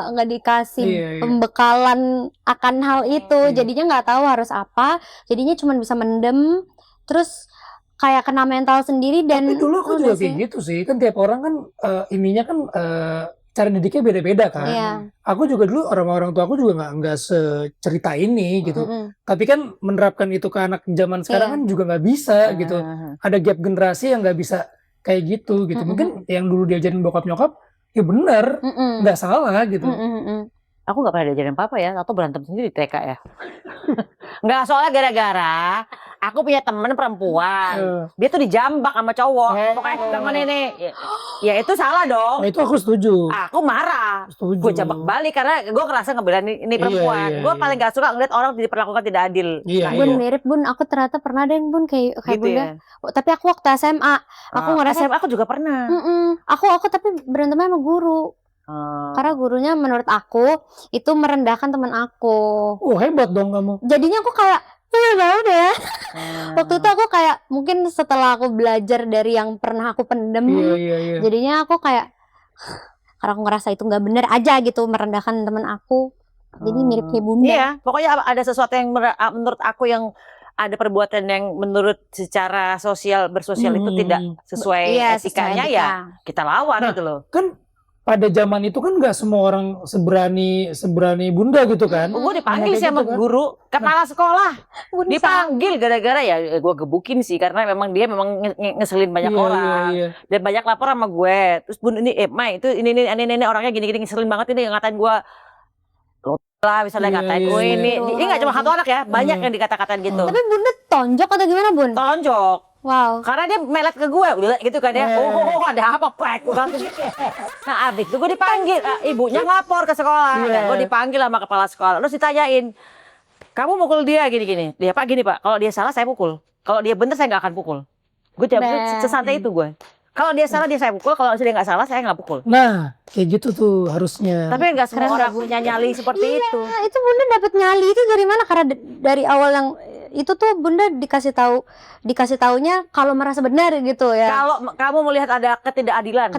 nggak dikasih pembekalan akan hal itu, jadinya nggak tahu harus apa, jadinya cuma bisa mendem, terus kayak kena mental sendiri. Dan tapi dulu aku juga kayak gitu sih, kan tiap orang kan ininya kan cara didiknya beda-beda kan. Iya. Aku juga dulu orang tua aku juga nggak secerita ini gitu. Tapi kan menerapkan itu ke anak zaman sekarang kan juga nggak bisa gitu. Ada gap generasi yang nggak bisa kayak gitu. Mungkin yang dulu diajarin bokap nyokap ya benar, nggak salah gitu. Aku nggak pernah diajarin papa ya, atau berantem sendiri di TK ya. Nggak, soalnya gara-gara aku punya temen perempuan, dia tuh dijambak sama cowok, pokoknya temen ini, ya itu salah dong. Nah, itu aku setuju. Aku marah, gue jambak balik karena gue ngerasa ngebelain ini perempuan. Gue paling gak suka ngeliat orang diperlakukan tidak adil. Bun, mirip Bun, aku ternyata pernah deh Bun kayak gitu Bunda. Ya? Tapi aku waktu SMA, aku ngerasa SMA aku juga pernah. Aku tapi berantemnya sama guru. Karena gurunya menurut aku itu merendahkan teman aku. Oh, hebat dong kamu. Jadinya aku kayak udah. Waktu itu aku kayak mungkin setelah aku belajar dari yang pernah aku pendem, jadinya aku kayak karena aku ngerasa itu nggak bener aja gitu, merendahkan teman aku. Jadi mirip kayak Bunda. Iya, pokoknya ada sesuatu yang menurut aku yang ada perbuatan yang menurut secara bersosial itu tidak sesuai etikanya, ya kita lawan gitu loh. Kan pada zaman itu kan nggak semua orang seberani Bunda gitu kan. Gue dipanggil sama guru, kepala sekolah. Dipanggil gara-gara ya gue gebukin sih, karena memang dia ngeselin banyak orang. Dan banyak lapor sama gue. Terus Bun ini Mai itu ini orangnya gini-gini ngeselin banget, ini yang ngatain gue lah, misalnya ngatain gue ini nggak cuma satu anak ya, banyak yang dikata-katain gitu. Tapi Bunda tonjok atau gimana Bun? Tonjok. Wow. Karena dia melet ke gue, udah gitu kan dia. Ada apa Pak? Nah abis itu gue dipanggil, ibunya ngelapor ke sekolah. Gue dipanggil sama kepala sekolah. Terus ditanyain, kamu mukul dia gini-gini. Dia Pak gini Pak, kalau dia salah saya pukul. Kalau dia bener saya nggak akan pukul. Gue jawab sesantai itu gue. Kalau dia salah dia saya pukul, kalau dia nggak salah saya nggak pukul. Nah kayak gitu tuh harusnya. Tapi nggak semua orang punya nyali seperti itu. Itu Bunda dapat nyali itu dari mana? Karena dari awal yang itu tuh Bunda dikasih taunya kalau merasa benar gitu ya. Kalau kamu melihat ada ketidakadilan.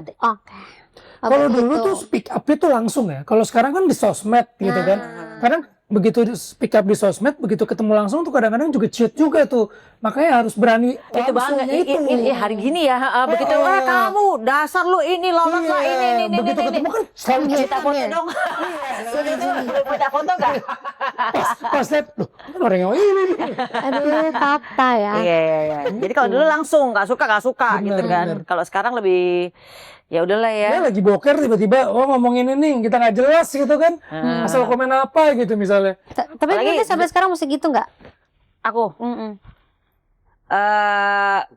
Kalau dulu tuh speak up itu langsung ya. Kalau sekarang kan di sosmed gitu kan. Kadang begitu speak up di sosmed, begitu ketemu langsung tuh kadang-kadang juga cheat juga tuh. Makanya harus berani itu banget. Ini hari gini ya, begitu kamu dasar lu ini lolos lah ini. Begitu ketemu kan selalu minta foto dong. Minta foto enggak? Pas lihat loh, kan orang yang ini. Aduh, tata ya. Iya. Jadi kalau dulu langsung nggak suka gitu kan. Kalau sekarang lebih ya udahlah ya. Dia lagi boker tiba-tiba ngomongin ini kita nggak jelas gitu kan. Asal komen apa gitu misalnya. Tapi Bunda sampai sekarang masih gitu nggak? Aku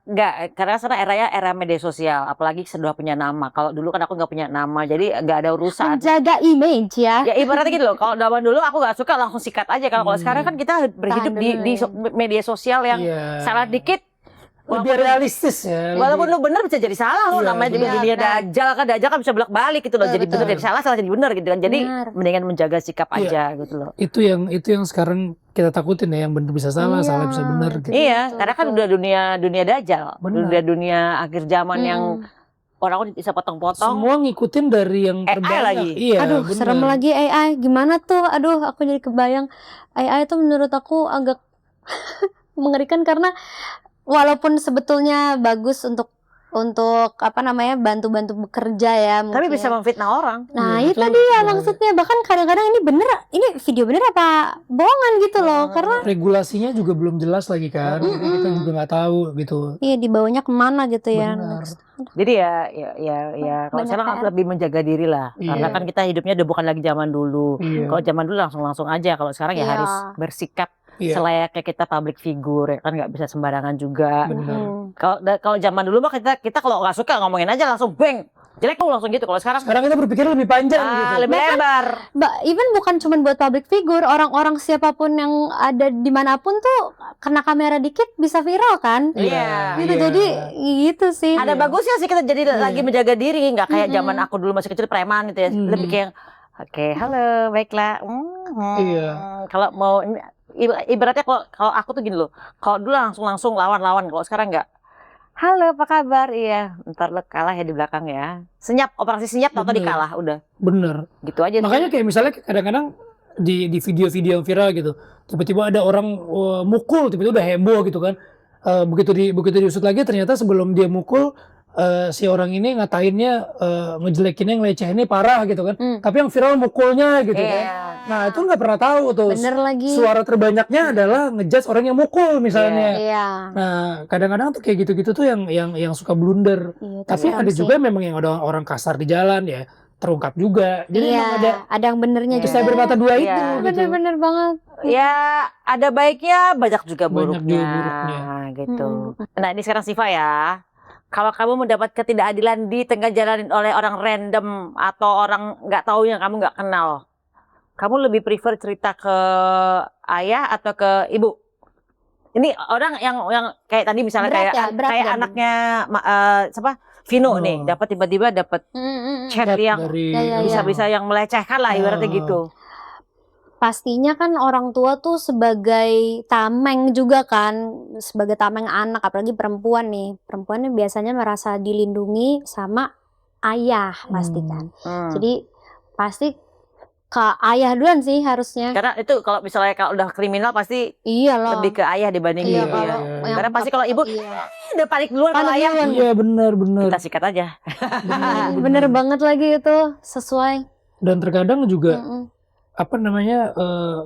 enggak, karena sekarang era media sosial, apalagi sudah punya nama. Kalau dulu kan aku nggak punya nama, jadi nggak ada urusan. Menjaga image ya. Ya ibaratnya gitu loh. Kalau zaman dulu aku nggak suka langsung sikat aja. Kalau sekarang kan kita berhidup di media sosial yang salah dikit. Lebih realistis ya. Walaupun lu bener bisa jadi salah lo, namanya juga dunia dajjal kan bisa bolak-balik gitu loh. Jadi bener jadi salah jadi bener gitu kan. Jadi mendingan menjaga sikap aja gitu loh. Itu yang sekarang kita takutin ya, yang bener bisa salah bisa bener gitu. Iya, karena kan udah dunia dajjal. Udah dunia akhir zaman yang orang bisa potong-potong. Semua ngikutin dari yang terbaik lagi. Iya, aduh, bener. Serem lagi AI. Gimana tuh? Aduh, aku jadi kebayang. AI itu menurut aku agak mengerikan karena walaupun sebetulnya bagus untuk apa namanya bantu-bantu bekerja ya Tapi mungkin. bisa memfitnah orang. Nah Iya, itu betul, dia betul. maksudnya, bahkan kadang-kadang ini video bener apa bohongan gitu loh, karena Regulasinya juga belum jelas lagi kan, jadi kita juga nggak tahu gitu. iya dibawanya kemana gitu ya. Benar. Jadi ya kalau Banyak sekarang PR. lebih menjaga diri lah. Iya. Karena kan kita hidupnya udah bukan lagi zaman dulu. Iya. Kalau zaman dulu langsung aja. Kalau sekarang ya Iya. harus bersikap Iya. selayaknya kita public figure, ya kan nggak bisa sembarangan juga. Benar. Kalau zaman dulu mah kita kalau nggak suka ngomongin aja langsung beng, jelek tuh langsung gitu. Kalau sekarang Sekarang kita berpikir lebih panjang gitu. lebih lebar. Even bukan cuma buat public figure, orang-orang siapapun yang ada dimanapun tuh kena kamera dikit bisa viral kan. Iya. Gitu, Iya. jadi gitu sih. Ada bagusnya sih kita jadi lagi menjaga diri, nggak kayak zaman aku dulu masih kecil preman gitu ya. Lebih kayak oke, halo, baiklah. Iya. Kalau mau ibaratnya kalau aku tuh gini loh. Kalau dulu langsung lawan, kalau sekarang nggak. Halo, apa kabar? Iya, ntar lo kalah ya di belakang ya. Senyap, operasi senyap atau Bener. dikalah udah. Bener. Gitu aja. Makanya kayak misalnya kadang-kadang di video-video yang viral gitu, tiba-tiba ada orang mukul, tiba-tiba udah heboh gitu kan. Begitu diusut lagi ternyata sebelum dia mukul si orang ini ngatainnya ngejelekinnya, ngelecehinnya parah gitu kan. Tapi yang viral mukulnya gitu kan. Nah itu nggak pernah tahu tuh. Bener lagi. Suara terbanyaknya adalah ngejudge orang yang mukul misalnya. Iya. Nah kadang-kadang tuh kayak gitu-gitu tuh yang suka blunder. Iya, Tapi serem ada sih. juga memang yang ada orang kasar di jalan ya terungkap juga. Jadi Iya, emang ada yang benernya kisah bermata dua Iya. itu gitu. Bener-bener banget. Ya ada baiknya, banyak juga Banyak buruknya. juga buruknya. Gitu. Nah ini sekarang Siva ya. Kalau kamu mendapat ketidakadilan di tengah jalanin oleh orang random atau orang nggak tahu yang kamu nggak kenal, kamu lebih prefer cerita ke ayah atau ke ibu? Ini orang yang kayak tadi misalnya Berat ya, berat kayak kan? anaknya siapa? Vino Oh. nih, dapat tiba-tiba dapat chat yang dari Ya, ya, ya. bisa-bisa yang melecehkan lah ibaratnya Oh. gitu. Pastinya kan orang tua tuh sebagai tameng juga kan, sebagai tameng anak, apalagi perempuan nih. Perempuannya biasanya merasa dilindungi sama ayah pasti kan. Jadi pasti ke ayah duluan sih harusnya. Karena itu kalau misalnya kalau udah kriminal pasti Iya loh. lebih ke ayah dibanding Iya, ibu kalau ya. yang Karena pasti kalau ibu iya. udah panik duluan kalau Panik ayah. duluan. Iya benar. Kita sikat aja. Bener banget lagi itu, sesuai. Dan terkadang juga Mm-mm. apa namanya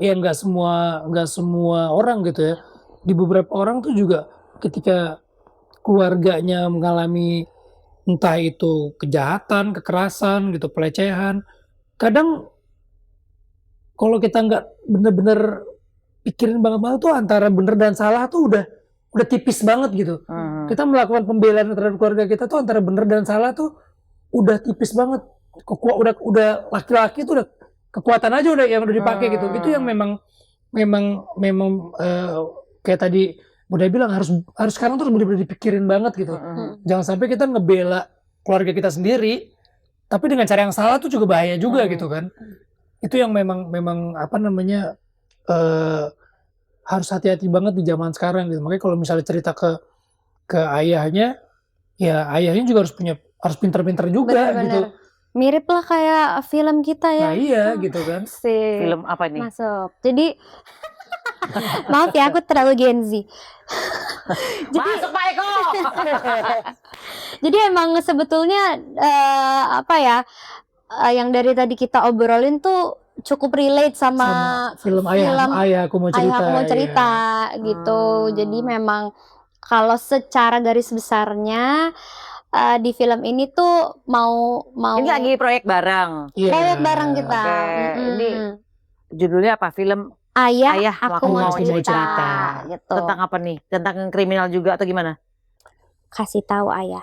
ya nggak semua orang gitu ya. Di beberapa orang tuh juga ketika keluarganya mengalami entah itu kejahatan, kekerasan gitu, pelecehan, kadang kalau kita nggak bener-bener pikirin banget tuh antara bener dan salah tuh udah tipis banget gitu. Kita melakukan pembelaan terhadap keluarga kita tuh antara bener dan salah tuh udah tipis banget. Udah laki-laki tuh udah kekuatan aja udah yang udah dipakai gitu. Itu yang memang kayak tadi Bunda bilang harus sekarang tuh bener-bener dipikirin banget gitu. Jangan sampai kita ngebela keluarga kita sendiri tapi dengan cara yang salah tuh juga bahaya juga gitu kan. Itu yang memang apa namanya harus hati-hati banget di zaman sekarang gitu. Makanya kalau misalnya cerita ke ayahnya, ya ayahnya juga harus pintar-pintar juga Bener-bener. gitu. Mirip lah kayak film kita ya. Nah iya gitu kan. Film apa nih? Masuk. Jadi maaf ya, aku terlalu Gen Z. Masuk Pak Eko. Jadi emang sebetulnya apa ya, yang dari tadi kita obrolin tuh cukup relate sama Film Ayah Aku Mau Cerita. Ayah Aku Mau Cerita gitu. Jadi memang kalau secara garis besarnya di film ini tuh mau Ini lagi proyek bareng. Iya. proyek bareng kita. Oke, Mm-mm. ini Judulnya apa? Film Ayah Aku Aku Mau Mau Cerita. Cerita. Gitu. Tentang apa nih? Tentang kriminal juga atau gimana? Kasih tahu ayah.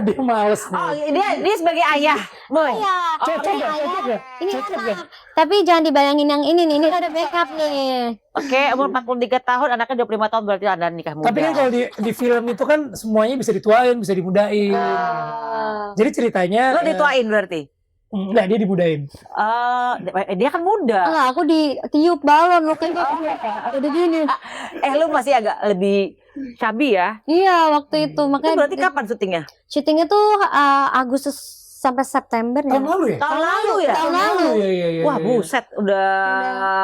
Dia males Oh, nih. dia sebagai ayah. Boy. Iya. Cocok ini nggak? ayah. Cocok nggak? Ini Cocok anak. nggak? Tapi jangan dibayangin yang ini nih. Ini ada backup nih. Oke, umur 43 tahun, anaknya 25 tahun berarti ada nikah muda. Tapi kan kalau di film itu kan semuanya bisa dituain, bisa dimudahin. Jadi ceritanya Lo dituain berarti? enggak, dia dimudahin. Dia kan muda. Enggak, aku ditiup balon loh kayak udah gini. Lu masih agak lebih chubby ya? Iya, waktu itu Itu makanya berarti kapan syutingnya? syutingnya tuh Agustus sampai September ya. Tahun lalu ya? Tahun lalu ya? Tahun lalu. Iya. Wah buset, udah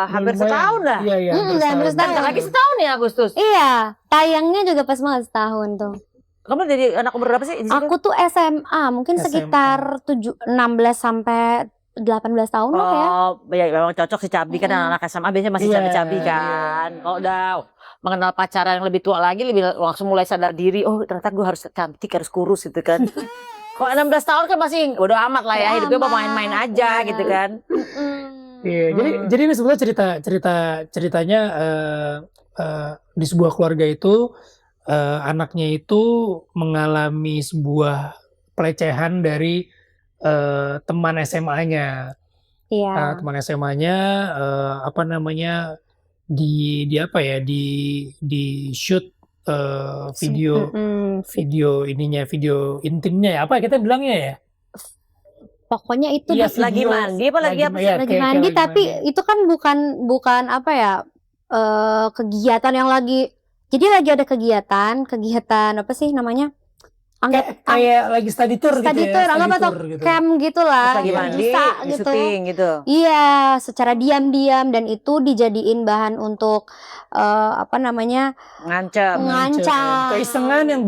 hampir Lumayan. setahun dah. Iya, hampir Udah hampir setahun. Bentar lagi setahun ya Agustus. Iya, tayangnya juga pas banget setahun tuh. Kamu jadi anak umur berapa sih di situ? Aku tuh SMA, mungkin SMA. sekitar 16 sampai 18 tahun lah ya. Oh, ya memang cocok si Cabi kan anak SMA biasanya masih Iya, cabi-cabi kan. Kalau udah mengenal pacaran yang lebih tua lagi lebih langsung mulai sadar diri, oh ternyata gue harus cantik, harus kurus gitu kan. Kalau 16 tahun kan masih bodo amat lah ya, Bodo hidupnya mau amat. main-main aja Iya. gitu kan. Iya, jadi ini sebenarnya ceritanya di sebuah keluarga itu anaknya itu mengalami sebuah pelecehan dari teman SMA-nya. Iya. Teman SMA-nya apa namanya di apa ya di shoot video ininya, video intimnya ya, apa kita bilangnya ya? Pokoknya itu Iya, Lagi video- mandi apa lagi apa sih? iya, lagi kayak mandi, lagi tapi mandi. itu kan bukan apa ya, kegiatan yang lagi, jadi lagi ada kegiatan apa sih namanya, kayak lagi study tour gitu study ya, tour, study anggap atau tour gitu. camp gitulah, Terus lagi Iya. mandi, bisa di gitu. syuting gitu. Iya, secara diam-diam, dan itu dijadiin bahan untuk apa namanya, Ngancam. ngancam. Keisengan yang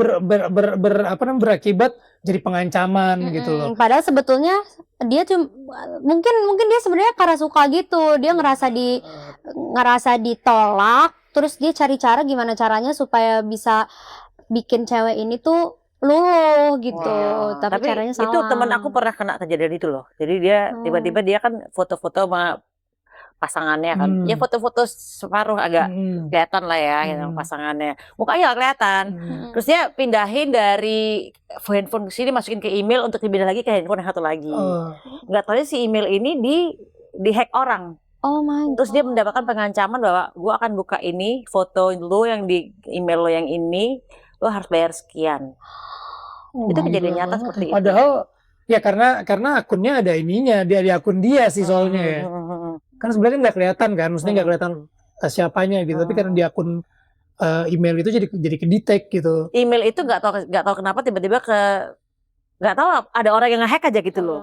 berakibat jadi pengancaman gitu loh. Padahal sebetulnya dia mungkin dia sebenarnya karena suka gitu, dia ngerasa ditolak, terus dia cari cara gimana caranya supaya bisa bikin cewek ini tuh luluh gitu. Wah, Tapi caranya salah. itu temen aku pernah kena kejadian itu loh. Jadi dia tiba-tiba dia kan foto-foto sama pasangannya kan. Ya foto-foto separuh agak kelihatan lah ya yang pasangannya. Mukanya gak kelihatan. Terus dia pindahin dari handphone ke sini, masukin ke email untuk dipindah lagi ke handphone yang satu lagi. Nggak tahu si email ini di hack orang. Oh my God. Terus dia mendapatkan pengancaman bahwa gue akan buka ini foto lo yang di email lo yang ini, lo harus bayar sekian. Itu kejadian nyata seperti itu. Padahal ya karena akunnya ada ininya, dia di akun dia sih soalnya ya. Kan sebenarnya nggak kelihatan kan, maksudnya nggak kelihatan siapanya gitu. Tapi karena di akun email itu jadi kedetek gitu. Email itu nggak tahu kenapa tiba-tiba nggak tahu ada orang yang ngehack aja gitu loh.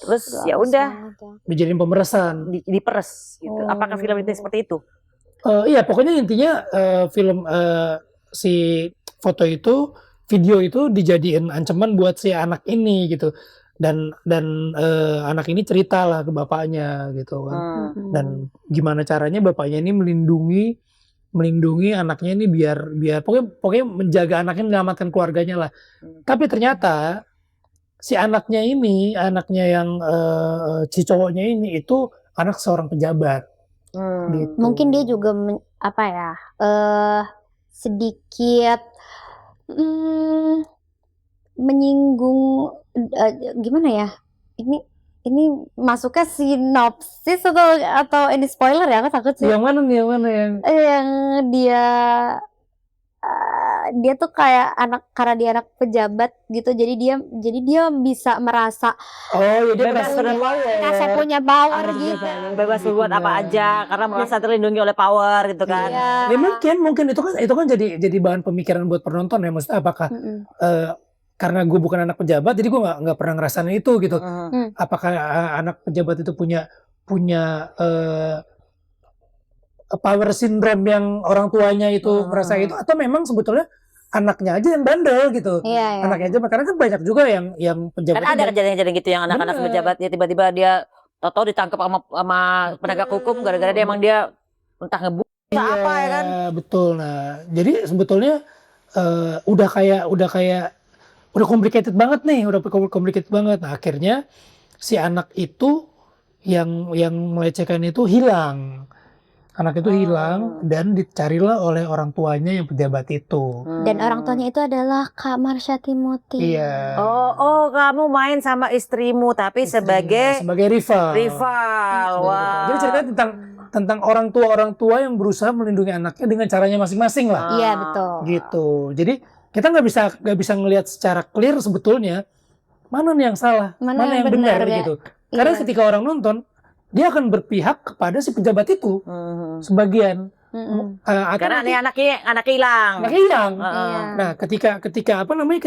Terus ya udah Dijadiin pemeresan. diperes gitu. Apakah film itu seperti itu? Iya, pokoknya intinya film si foto itu, video itu dijadiin ancaman buat si anak ini gitu. Dan anak ini cerita lah ke bapaknya gitu kan. Dan gimana caranya bapaknya ini melindungi anaknya ini biar pokoknya menjaga anaknya, menyelamatkan keluarganya lah. Tapi ternyata si anaknya yang si cowoknya ini itu anak seorang pejabat. Gitu. Mungkin dia juga sedikit menyinggung, gimana ya? Ini masuknya sinopsis atau ini spoiler ya? Aku takut sih. Yang mana nih? Yang dia tuh kayak karena dia anak pejabat gitu, jadi dia bisa merasa Oh, dia merasa punya power gitu. Bebas berbuat apa aja karena merasa terlindungi oleh power gitu kan. Iya. Ya mungkin itu kan jadi bahan pemikiran buat penonton ya, maksudnya apakah karena gue bukan anak pejabat jadi gue nggak pernah ngerasain itu gitu. Apakah anak pejabat itu punya power syndrome yang orang tuanya itu merasa itu, atau memang sebetulnya anaknya aja yang bandel gitu. Iya. Anaknya aja, karena kan banyak juga yang pejabat. Kan ada kejadian-kejadian gitu yang anak-anak Bener. pejabat ya tiba-tiba dia tahu ditangkap sama penegak hukum gara-gara dia emang dia entah ngebunuh apa ya kan. Betul. Nah, jadi sebetulnya udah complicated banget nih, Nah, akhirnya si anak itu yang melecehkan itu hilang. Anak itu hilang dan dicarilah oleh orang tuanya yang pejabat itu. Dan orang tuanya itu adalah Kak Marsha Timothy. Iya. Oh, kamu main sama istrimu tapi sebagai rival. Wah. Jadi ceritanya tentang orang tua yang berusaha melindungi anaknya dengan caranya masing-masing lah. Iya, betul. Gitu. Jadi kita nggak bisa ngelihat secara clear sebetulnya mana nih yang salah, mana yang benar ya. gitu. Karena ketika orang nonton dia akan berpihak kepada si pejabat itu sebagian. akan Karena nanti anak hilang. anak hilang. Heeh. Iya. Nah, ketika apa namanya,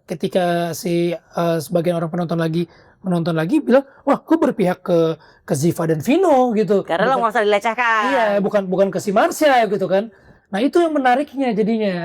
ketika si sebagian orang menonton lagi bilang, wah, gue berpihak ke Ziva dan Vino gitu. Karena lo nggak usah dilecehkan. Iya, bukan ke si Marsha gitu kan. Nah, itu yang menariknya jadinya.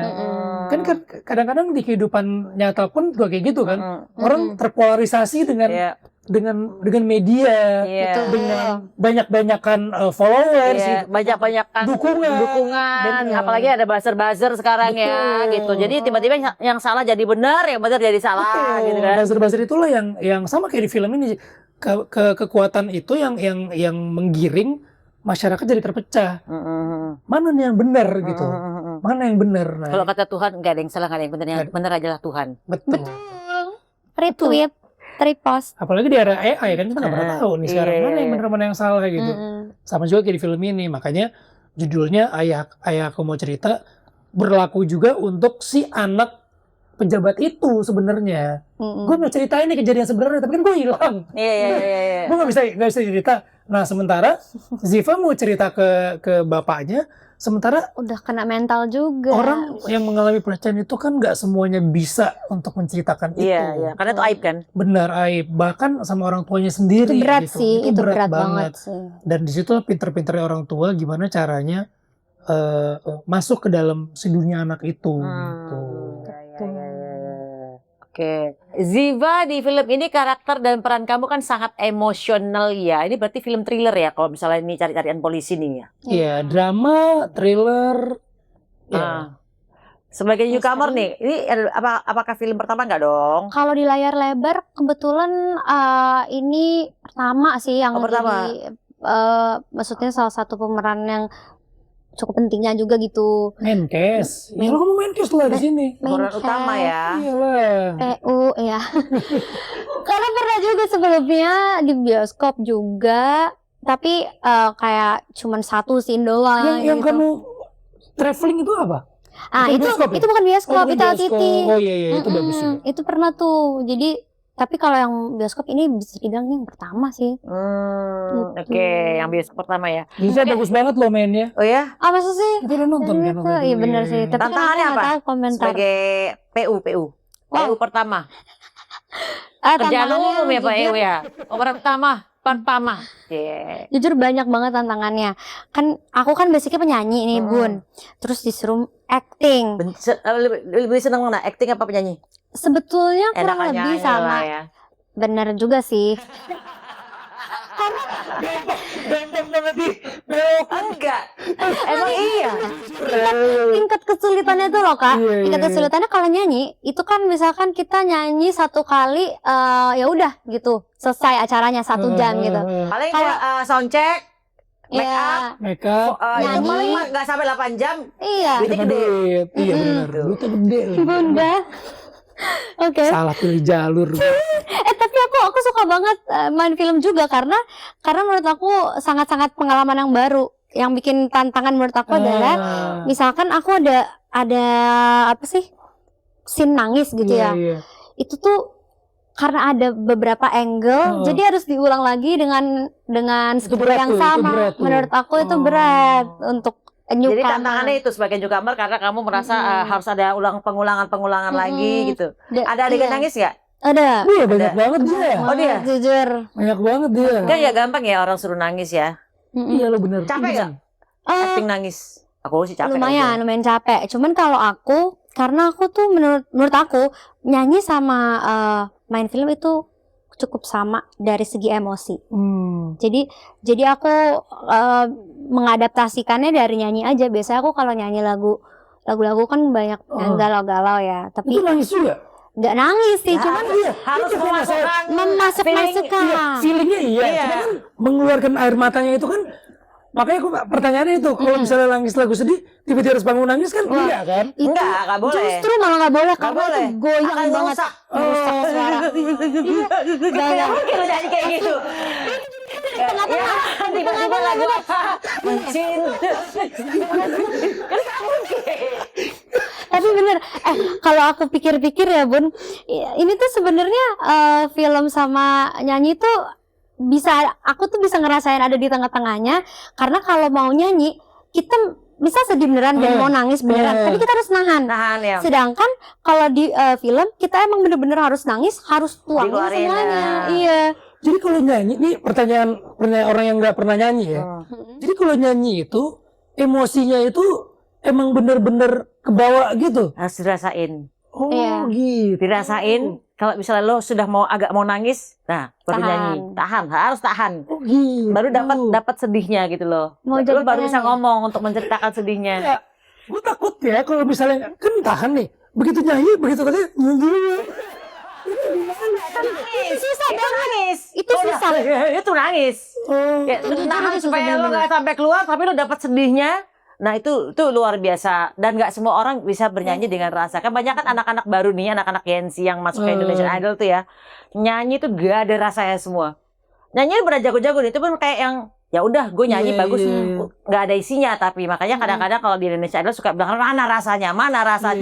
Kan kadang-kadang di kehidupan nyata pun juga kayak gitu kan. Orang terpolarisasi Iya. dengan media, Iya. dengan banyak-banyakan followers, Iya, gitu. banyak-banyakan Dukungan. Bener. apalagi ada buzzer-buzzer sekarang ya Betul. gitu. Jadi tiba-tiba yang salah jadi benar, yang benar jadi salah gitu kan. Buzzer-buzzer itulah yang sama kayak di film ini, kekuatan itu yang menggiring masyarakat jadi terpecah. Mana nih yang benar gitu? Mana yang benar? Nah, Kalau kata Tuhan nggak ada yang salah, nggak ada yang benar, yang benar adalah Tuhan. betul. Retweet, repost. Apalagi di era AI kan kita nggak pernah tahu nih sekarang Iya, mana yang iya. benar mana yang salah gitu. Sama juga kayak di film ini, makanya judulnya Ayah Aku Mau Cerita berlaku juga untuk si anak pejabat itu sebenarnya. Gue mau ceritain nih kejadian sebenarnya, tapi kan gue hilang. Iya. Gue nggak bisa cerita. Nah, sementara Ziva mau cerita ke bapaknya, sementara Udah kena mental juga. orang yang mengalami pelecehan itu kan nggak semuanya bisa untuk menceritakan itu. Iya. Karena itu aib kan. Benar, aib. Bahkan sama orang tuanya sendiri. Itu berat gitu. sih, itu berat banget sih. Dan di situ pinter-pinternya orang tua gimana caranya masuk ke dalam si dunia anak itu. Gitu. Oke. Ziva di film ini karakter dan peran kamu kan sangat emosional ya. Ini berarti film thriller ya kalau misalnya ini cari-carian polisi nih ya. Iya, drama, thriller. Ya. Ah. Sebagai newcomer nih, ini apakah film pertama nggak dong? Kalau di layar lebar kebetulan ini pertama sih yang pertama. jadi maksudnya salah satu pemeran yang cukup pentingnya juga gitu. Menkes. Ya, lo kamu Menkes lah di sini. Pemeran utama ya. Iyalah. PU ya. Karena pernah juga sebelumnya di bioskop juga, tapi kayak cuman satu scene doang Yang gitu. kamu traveling itu apa? Ah, bukan itu bioskop ya? itu bukan bioskop, bukan itu LTT. Oh iya, itu bagus juga. Itu pernah tuh. Jadi tapi kalau yang bioskop ini bisa dibilang yang pertama sih. Oke, yang bioskop pertama ya. Bisa bagus banget loh mainnya. Oh ya, Ah, masa sih? Kita udah nonton kan? Itu, iya benar sih. Tapi kan aku Tantangannya nggak apa? tahu komentar. sebagai PU. Wow. PU pertama. Kerjaan Tantangannya umum ya Pak jujur- PU ya. Pemeran utama, pertama. Iya. Jujur banyak banget tantangannya. Kan aku kan basicnya penyanyi nih, Bun. Terus disuruh acting. Lebih seneng mana? Acting apa penyanyi? Sebetulnya kurang Enakan lebih nyanyi sama. lah ya. Bener juga sih. Gampang banget nih. Enggak. Emang iya. Tingkat kesulitannya tuh loh, Kak. Iya, Tingkat iya. kesulitannya kalau nyanyi, itu kan misalkan kita nyanyi satu kali, ya udah gitu. Selesai acaranya 1 jam gitu. Paling Kalau- soundcheck, make Iya. up, Makeup. itu Nyanyi. paling mah nggak sampai 8 jam. Iya. Duitnya gede. Iya benar. Duitnya gede. Bunda. Oke. Salah pilih jalur. Tapi aku suka banget main film juga karena menurut aku sangat-sangat pengalaman yang baru. Yang bikin tantangan menurut aku adalah misalkan aku ada apa sih? Scene nangis gitu ya. Iya. Itu tuh karena ada beberapa angle, jadi harus diulang lagi dengan Itu skrip berat yang tuh, itu sama. berat tuh. Menurut aku itu berat untuk Jadi newcomer. tantangannya itu sebagai newcomer karena kamu merasa harus ada pengulangan lagi gitu. Ada adegan Iya. nangis nggak? Ada. Iya banyak banget dia. Oh, dia? Jujur. Banyak banget dia. Kan ya gampang ya orang suruh nangis ya. Iya lo bener. Capek nggak? Acting nangis. Aku sih capek. Lumayan capek. Cuman kalau aku, karena aku tuh menurut aku nyanyi sama main film itu cukup sama dari segi emosi. Jadi aku mengadaptasikannya dari nyanyi aja. Biasanya aku kalau nyanyi lagu-lagu kan banyak yang galau-galau ya. Tapi Itu nangis juga. nggak nangis sih, cuman harus Itu memasukkan memasukkan. Feelingnya iya. Iya. Cuma kan mengeluarkan air matanya itu kan. Makanya aku pertanyaannya itu kalau misalnya nangis lagu sedih tiba-tiba harus bangun nangis kan iya kan? Nggak boleh. Justru malah nggak boleh Nggak karena boleh. itu goyang Akan banget. merusak. Merusak suara. Nggak mungkin lu nyanyi kayak gitu. Ya, tiba-tiba lagu apa? Mencinta. Tapi bener, kalau aku pikir-pikir ya Bun, ini tuh sebenarnya film sama nyanyi tuh aku tuh bisa ngerasain ada di tengah-tengahnya, karena kalau mau nyanyi kita misal sedih beneran dan mau nangis beneran, tapi kita harus nahan. Nahan ya. Sedangkan kalau di film kita emang bener-bener harus nangis, harus tuangin Dikeluarin, semuanya. nah. Iya. Jadi kalau nyanyi, ini pertanyaan orang yang nggak pernah nyanyi ya. Jadi kalau nyanyi itu emosinya itu emang bener-bener kebawa gitu. Harus dirasain. Oh Iya. gitu. Dirasain. Kalau misalnya lo sudah agak mau nangis, nah baru Tahan. nyanyi. Harus tahan. Oh gitu. Baru dapat sedihnya gitu loh. Mau Lo jadi baru bisa penyanyi. ngomong untuk menceritakan sedihnya. Ya, gue takut ya kalau misalnya kan tahan nih, begitu nyanyi, begitu katanya Susah Itu nangis. Itu susah. Itu nangis. oh, Ya, lu nahan Itu supaya lo bener-bener. nggak sampai keluar, tapi lo dapat sedihnya. Nah itu luar biasa, dan nggak semua orang bisa bernyanyi dengan rasa. Kan banyak kan anak-anak baru nih, anak-anak Gen Z yang masuk ke Indonesian Idol tuh ya, nyanyi tuh gak ada rasanya semua. Nyanyi pernah jago-jago nih, itu pun kayak yang ya udah gue nyanyi Iya, bagus, iya. nggak ada isinya, tapi makanya kadang-kadang kalau di Indonesia Idol suka bilang mana rasanya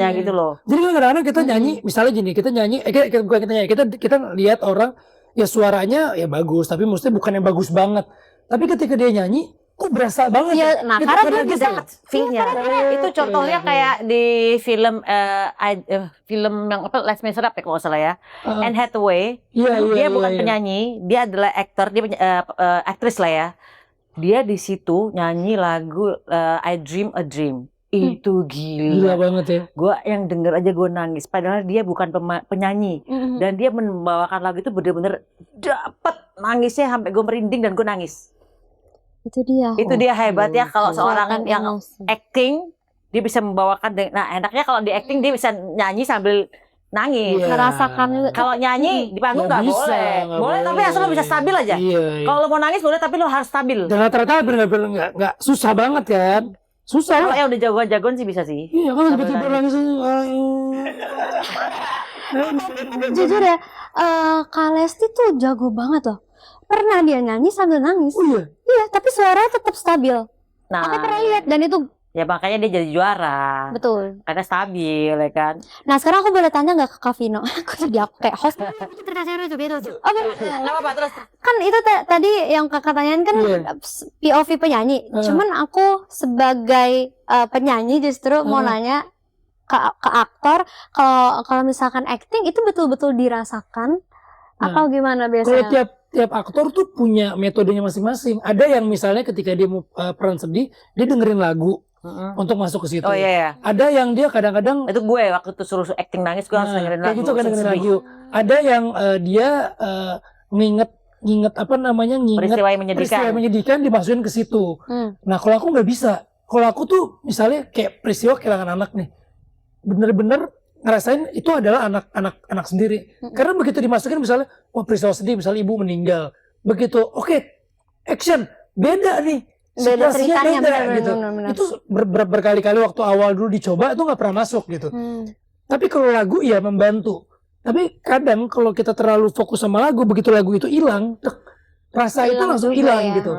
Iya. gitu loh. Jadi kan kadang-kadang kita nyanyi, misalnya gini, kita nyanyi, bukan kita nyanyi, kita lihat orang ya suaranya ya bagus, tapi maksudnya bukan yang bagus banget. Tapi ketika dia nyanyi, kok berasa banget. Iya, nah, Kita karena pernah dia gitu. Dapat feel-nya. Itu contohnya kayak di film film yang apa Les Miserables ya kalau nggak salah ya. Anne Hathaway. Iya, Dia iya, bukan iya. penyanyi, dia adalah aktor, dia aktris lah ya. Dia di situ nyanyi lagu I Dream a Dream. Itu Gila gila. banget ya. Gua yang denger aja gue nangis. Padahal dia bukan penyanyi. Dan dia membawakan lagu itu bener-bener dapet nangisnya sampai gue merinding dan gue nangis. Itu dia. Itu dia hebat ya kalau seorang Meluapkan yang emosi. acting dia bisa membawakan. Nah enaknya kalau di acting dia bisa nyanyi sambil nangis. Iya. Merasakan itu. Kalau nyanyi di panggung nggak Nggak bisa, boleh. nggak Boleh tapi asal lo bisa stabil aja. Iya, iya. Kalau lo mau nangis boleh tapi lo harus stabil. Dan rata-rata bener-bener nggak susah banget kan. Susah. Kalau yang udah jagoan-jagoan sih bisa sih. Iya kan Sambil tiba-tiba nangis. nangis. Jujur ya, Kak Lesti tuh jago banget loh. Pernah dia nyanyi sambil nangis. Oh iya. Iya, tapi suaranya tetap stabil. Aku Nah, pernah lihat dan itu ya makanya dia jadi juara. betul. Karena stabil ya kan. Nah sekarang aku boleh tanya nggak ke Kak Vino? Aku jadi aku kayak host. Oke, Nggak apa-apa terus. kan itu tadi yang kakak tanyain kan Iya. POV penyanyi. Cuman aku sebagai penyanyi justru mau nanya ke aktor, kalau misalkan acting itu betul-betul dirasakan atau gimana Kalau biasanya? tiap aktor tuh punya metodenya masing-masing. Ada yang misalnya ketika dia mau peran sedih, dia dengerin lagu untuk masuk ke situ. Oh iya ya. Ada yang dia kadang-kadang Itu gue waktu itu suruh acting nangis gue harus dengerin kayak lagu. gitu kan dengerin sedih. lagu. Ada yang dia nginget apa namanya Peristiwa yang menyedihkan. peristiwa yang menyedihkan dimasukin ke situ. Nah kalau aku nggak bisa. Kalau aku tuh misalnya kayak peristiwa kehilangan anak nih, bener-bener ngerasain itu adalah anak sendiri. Karena begitu dimasukin misalnya, wah peristiwa sedih, misalnya ibu meninggal, begitu, oke, action, beda nih, Beda situasinya ceritanya, beda benar, gitu. benar. Itu berkali-kali waktu awal dulu dicoba itu nggak pernah masuk gitu. Tapi kalau lagu ya membantu. Tapi kadang kalau kita terlalu fokus sama lagu, begitu lagu itu hilang, rasa itu Hilang langsung juga hilang ya. gitu.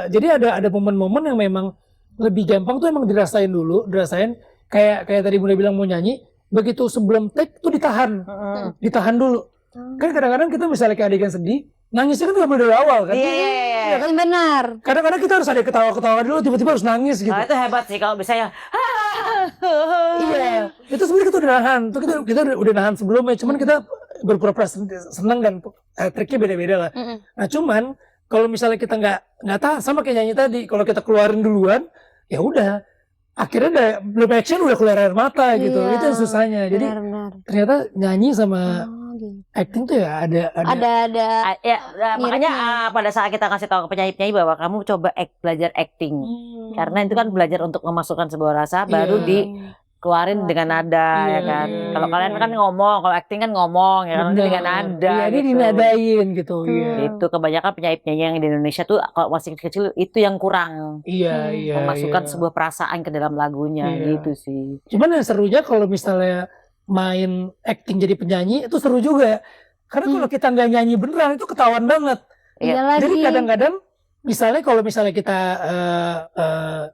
Jadi ada momen-momen yang memang lebih gampang tuh emang dirasain kayak tadi Bunda bilang mau nyanyi, begitu sebelum take tuh ditahan dulu. Kan kadang-kadang kita misalnya kayak adegan sedih, nangisnya kan nggak boleh dari awal kan? Iya. kan? Benar. Kadang-kadang kita harus ada ketawa-ketawa dulu, tiba-tiba harus nangis gitu. Nah, itu hebat sih kalau misalnya. Iya, itu sebenarnya kita udah nahan, kita udah nahan sebelumnya, cuman kita berpura-pura senang dan triknya beda-beda lah. Nah cuman kalau misalnya kita nggak tahan, sama kayak nyanyi tadi, kalau kita keluarin duluan, ya udah, akhirnya belum action udah keluar air mata gitu, Iya, itu yang susahnya. Jadi Benar. ternyata nyanyi sama Oh, gitu. acting tuh ya ada. Ya, makanya Miripnya. pada saat kita kasih tahu ke penyanyi-penyanyi bahwa kamu coba belajar acting. Karena itu kan belajar untuk memasukkan sebuah rasa baru Iya. dikeluarin dengan nada ya kan. Iya. Kalau kalian kan ngomong, kalau acting kan ngomong ya kan, ini dengan nada. Iya, ini gitu. dinadain gitu. Iya. Itu kebanyakan penyanyi-penyanyi yang di Indonesia tuh kalau masih kecil itu yang kurang. Iya, iya. Memasukkan iya. sebuah perasaan ke dalam lagunya Iya. gitu sih. Cuman yang serunya kalau misalnya main acting jadi penyanyi itu seru juga. Karena kalau kita nggak nyanyi beneran itu ketahuan banget. Iya. Iya lagi. Jadi kadang-kadang misalnya kalau misalnya kita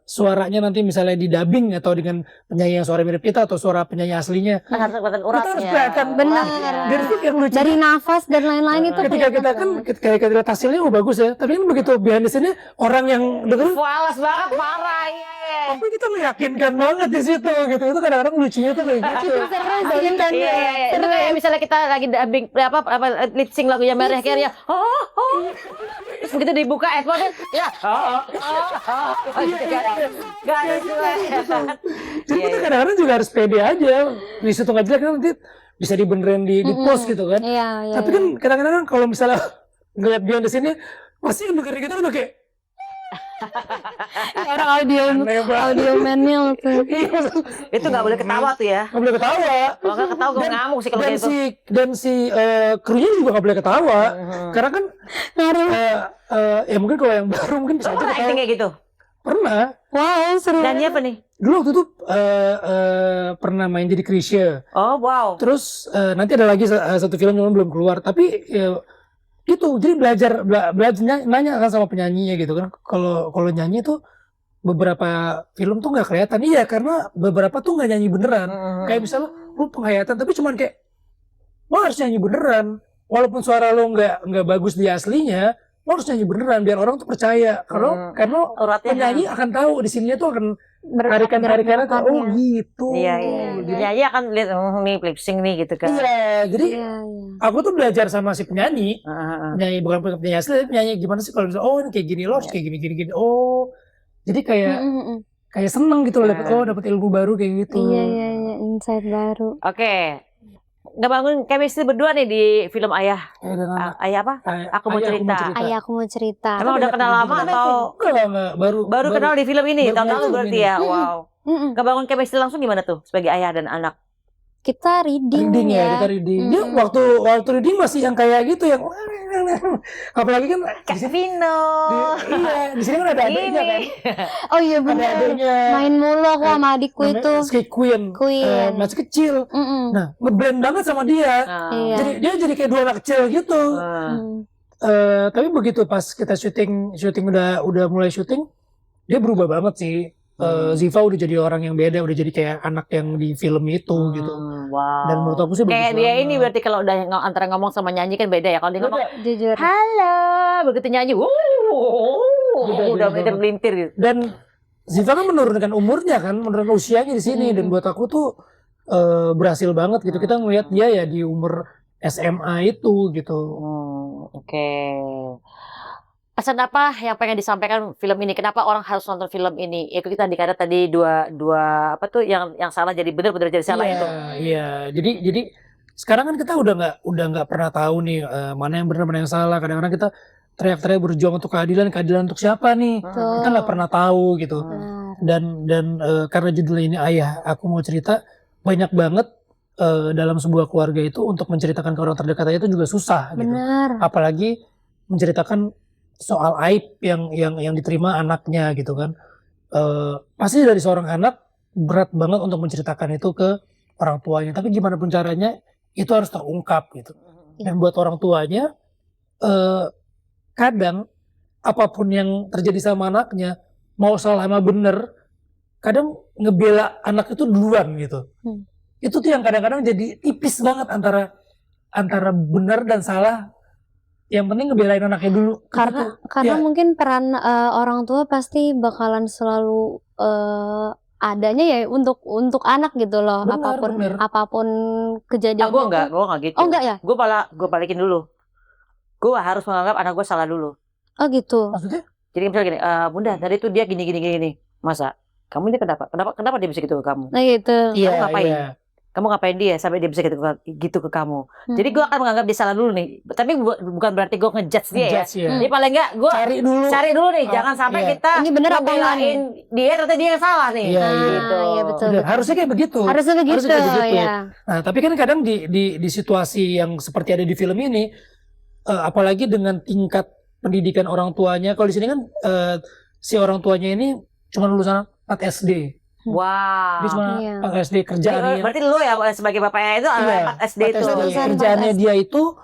suaranya nanti misalnya di dubbing atau dengan penyanyi yang suara mirip kita atau suara penyanyi aslinya, Kan harus kelihatan kita uratnya. harus kelihatan Benar. Jadi itu yang lucu. Dari nafas dan lain-lain itu Ketika kita kan ketika kita lihat hasilnya bagus ya, tapi kan begitu behind the scene-nya orang yang dengerin, Falas banget, parah ya. tapi kita meyakinkan banget di situ gitu. Itu kadang-kadang lucunya tuh kayak gitu. seru sih kan. Iya, iya. Itu kayak misalnya kita lagi dubbing apa lip sync lagunya Mariah Carey ya. Terus begitu dibuka headphone ya. Gak ada suara. Jadi kita kadang-kadang juga harus pede aja. Di situ nggak jelek kan nanti bisa dibenerin di post gitu kan. Iya, iya. Tapi kan kadang-kadang kalau misalnya ngeliat behind the scene-nya, pasti yang dengerin kita udah kayak orang audio man-nya tuh. Itu nggak boleh ketawa tuh ya. nggak boleh ketawa. Kalau nggak ketawa gue ngamuk sih kalau Dan kayak itu. si krunya juga nggak boleh ketawa. Karena kan ya mungkin kalau yang baru mungkin bisa Lo aja pernah ketawa. acting kayak gitu? Pernah. Wow, seru. Dan apa nih? Dulu waktu itu pernah main jadi Krisya. Oh wow. Terus nanti ada lagi satu film yang belum keluar. Tapi gitu, jadi belajar nanya kan sama penyanyinya gitu kan. Kalau nyanyi tuh beberapa film tuh nggak kelihatan. Iya, karena beberapa tuh nggak nyanyi beneran. Kayak misalnya lu penghayatan tapi cuman kayak lo harus nyanyi beneran. Walaupun suara lo nggak bagus di aslinya, lo harus nyanyi beneran biar orang tuh percaya. Karena Uratnya. penyanyi akan tahu di sininya tuh akan tarikan-tarikannya tuh, oh gitu. Iya, iya. Penyanyi akan lihat nih lip sync nih gitu kan. Iya, jadi Iya, iya. aku tuh belajar sama si penyanyi. Heeh. Penyanyi bukan penyanyi asli, tapi penyanyi gimana sih kalau misalnya, oh ini kayak gini loh, harus kayak gini. Oh, jadi kayak seneng gitu loh, dapat ilmu baru kayak gitu. Iya, insight baru. Oke. Ngebangun chemistry berdua nih di film Ayah. Ayah apa? Aku Mau Cerita. Ayah, aku mau cerita. Emang udah kenal lama atau Enggak, baru kenal di film ini? baru Tahun lalu kenal berarti ini. ya. Wow. Ngebangun chemistry langsung gimana tuh sebagai ayah dan anak? Kita reading ya, kita reading. Dia waktu reading masih yang kayak gitu yang apalagi kan Kak Vino. di sini kan ada adiknya kan. Oh iya Ada benar. adiknya. Main mulu aku sama adikku itu. Kayak Queen. Masih kecil. Nah, ngeblend banget sama dia. Iya. Jadi dia jadi kayak dua anak kecil gitu. Tapi begitu pas kita syuting udah mulai syuting, dia berubah banget sih. Ziva udah jadi orang yang beda, udah jadi kayak anak yang di film itu gitu. Wow. Dan menurut aku sih bagus kayak dia banget. ini berarti kalau udah antara ngomong sama nyanyi kan beda ya. Kalau dia ngomong Jujur. halo, begitu nyanyi, udah Beda. melintir gitu. Dan Ziva kan menurunkan umurnya kan, menurunkan usianya di sini. Dan buat aku tuh berhasil banget gitu. Kita ngeliat dia ya di umur SMA itu gitu. Oke. Pesan apa yang pengen disampaikan film ini? Kenapa orang harus nonton film ini? Ya kita dikata tadi dua apa tuh yang salah jadi benar jadi salah itu. Iya. Jadi sekarang kan kita udah nggak pernah tahu nih mana yang benar mana yang salah. Kadang-kadang kita teriak-teriak berjuang untuk keadilan untuk siapa nih? Kita nggak pernah tahu gitu. Dan karena judul ini Ayah Aku Mau Cerita, banyak banget dalam sebuah keluarga itu untuk menceritakan ke orang terdekat aja itu juga susah gitu. Benar. Apalagi menceritakan soal aib yang diterima anaknya gitu kan. Pasti dari seorang anak berat banget untuk menceritakan itu ke orang tuanya. Tapi gimana pun caranya itu harus terungkap gitu. Dan buat orang tuanya kadang apapun yang terjadi sama anaknya, mau salah sama bener, kadang ngebela anak itu duluan gitu. Itu tuh yang kadang-kadang jadi tipis banget antara benar dan salah. Yang penting ngebelain anaknya dulu. Karena mungkin peran orang tua pasti bakalan selalu adanya ya untuk anak gitu loh. Bener. Apapun kejadian. Gue enggak gitu. Oh enggak ya? Gue balikin dulu. Gue harus menganggap anak gue salah dulu. Oh gitu. Maksudnya? Jadi misalnya gini, Bunda tadi tuh dia gini. Masa? Kamu ini kenapa dia bisa gitu ke kamu? Nah gitu. Kamu ngapain? Kamu ngapain dia sampai dia bisa gitu ke kamu? Jadi gue akan menganggap dia salah dulu nih. Tapi bukan berarti gue ngejudge dia ya. Jadi paling enggak gue cari dulu nih. Jangan sampai kita ini bener apa enggak nih? Dia ternyata dia yang salah nih. Gitu. Iya betul. Harusnya kayak begitu. Harusnya begitu. Ya. Nah, tapi kan kadang di situasi yang seperti ada di film ini, apalagi dengan tingkat pendidikan orang tuanya. Kalau di sini kan si orang tuanya ini cuma lulusan 4 SD. Wow. Dia cuma 4 SD kerjaannya. Berarti lu ya sebagai bapaknya itu 4 SD itu. Kerjaannya dia itu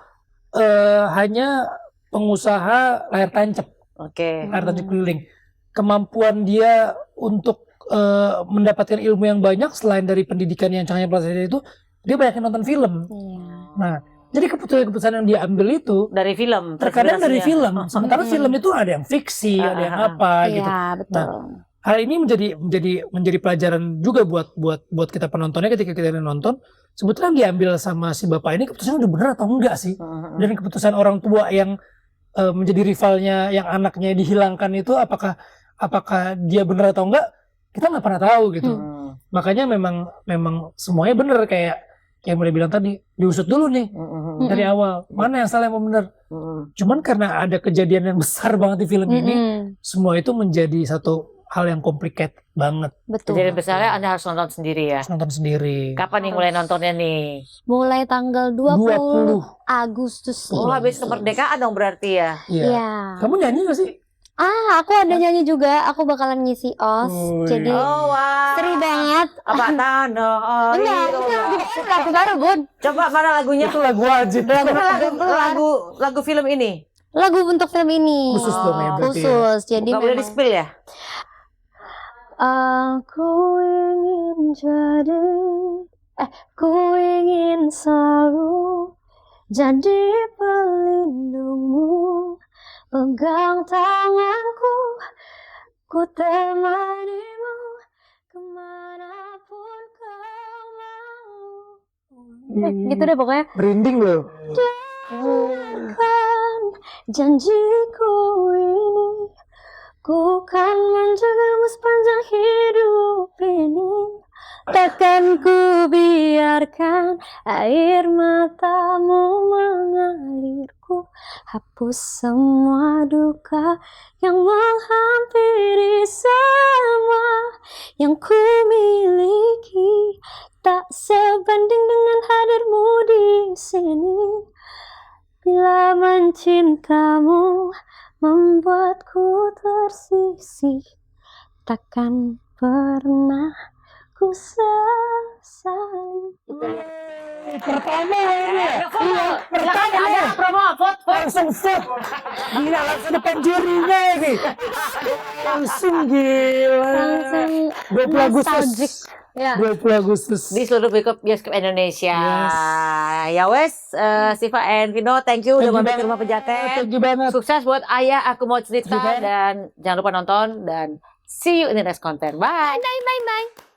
hanya pengusaha layar tancap. Oke. Harta dikeliling. Kemampuan dia untuk mendapatkan ilmu yang banyak selain dari pendidikan yang Cahaya Prasetya itu, dia banyak nonton film. Iya. Nah, jadi keputusan-keputusan yang dia ambil itu Dari film. terkadang dari terinspirasinya. film. Sementara film itu ada yang fiksi, ada yang apa gitu. Iya, betul. Hal ini menjadi pelajaran juga buat kita penontonnya ketika kita nonton. Sebetulnya yang diambil sama si bapak ini keputusannya udah benar atau enggak sih? Dan keputusan orang tua yang menjadi rivalnya, yang anaknya dihilangkan itu apakah dia benar atau enggak? Kita nggak pernah tahu gitu. Makanya memang semuanya benar kayak mulai bilang tadi, diusut dulu nih dari awal mana yang salah yang benar. Cuman karena ada kejadian yang besar banget di film ini, semua itu menjadi satu hal yang complicated banget. Betul. Jadi besarnya Anda harus nonton sendiri ya. Harus nonton sendiri. Kapan nih mulai nontonnya nih? Mulai tanggal 20 Agustus Oh, ini. habis kemerdekaan dong berarti ya. Iya. Iya. Kamu nyanyi gak sih? Aku ada nyanyi juga. Aku bakalan ngisi OS. Oh, Jadi Oh, wow. seru banget. Apa tanah air? Enggak, itu lagu baru, Bun. Coba mana lagunya? Itu lagu wajib. Lagu film ini. Lagu untuk film ini. Khusus dong ya berarti ya. Khusus. Jadi Gak boleh di memang spill ya? Aku ingin jadi, ku ingin selalu jadi pelindungmu, pegang tanganku, ku temanimu kemanapun kau mau. Gitu deh pokoknya. Merinding loh. Kan janjiku ini, ku kan menjagamu sepanjang hidup ini. Takkan ku biarkan air matamu mengalirku, hapus semua duka yang menghampiri semua yang ku miliki. Tak sebanding dengan hadirmu di sini. Bila mencintamu membuatku tersisih, takkan pernah ku sesali. Pertama ini. Makanya ada promo, vote. Langsung vote. Gila, langsung depan jurinya ini. Langsung gila. Langsung 20 Agustus. nostalgic. Ya. 20 Agustus. Di seluruh bioskop Indonesia. Yes. Ya wes, Siva and Vino, thank you udah Thank you mampir ke banget. rumah Pejaten. Thank you banget. Sukses buat Ayah Aku Mau Cerita Thank you, Ben. dan jangan lupa nonton dan see you in the next content. Bye. Bye bye bye.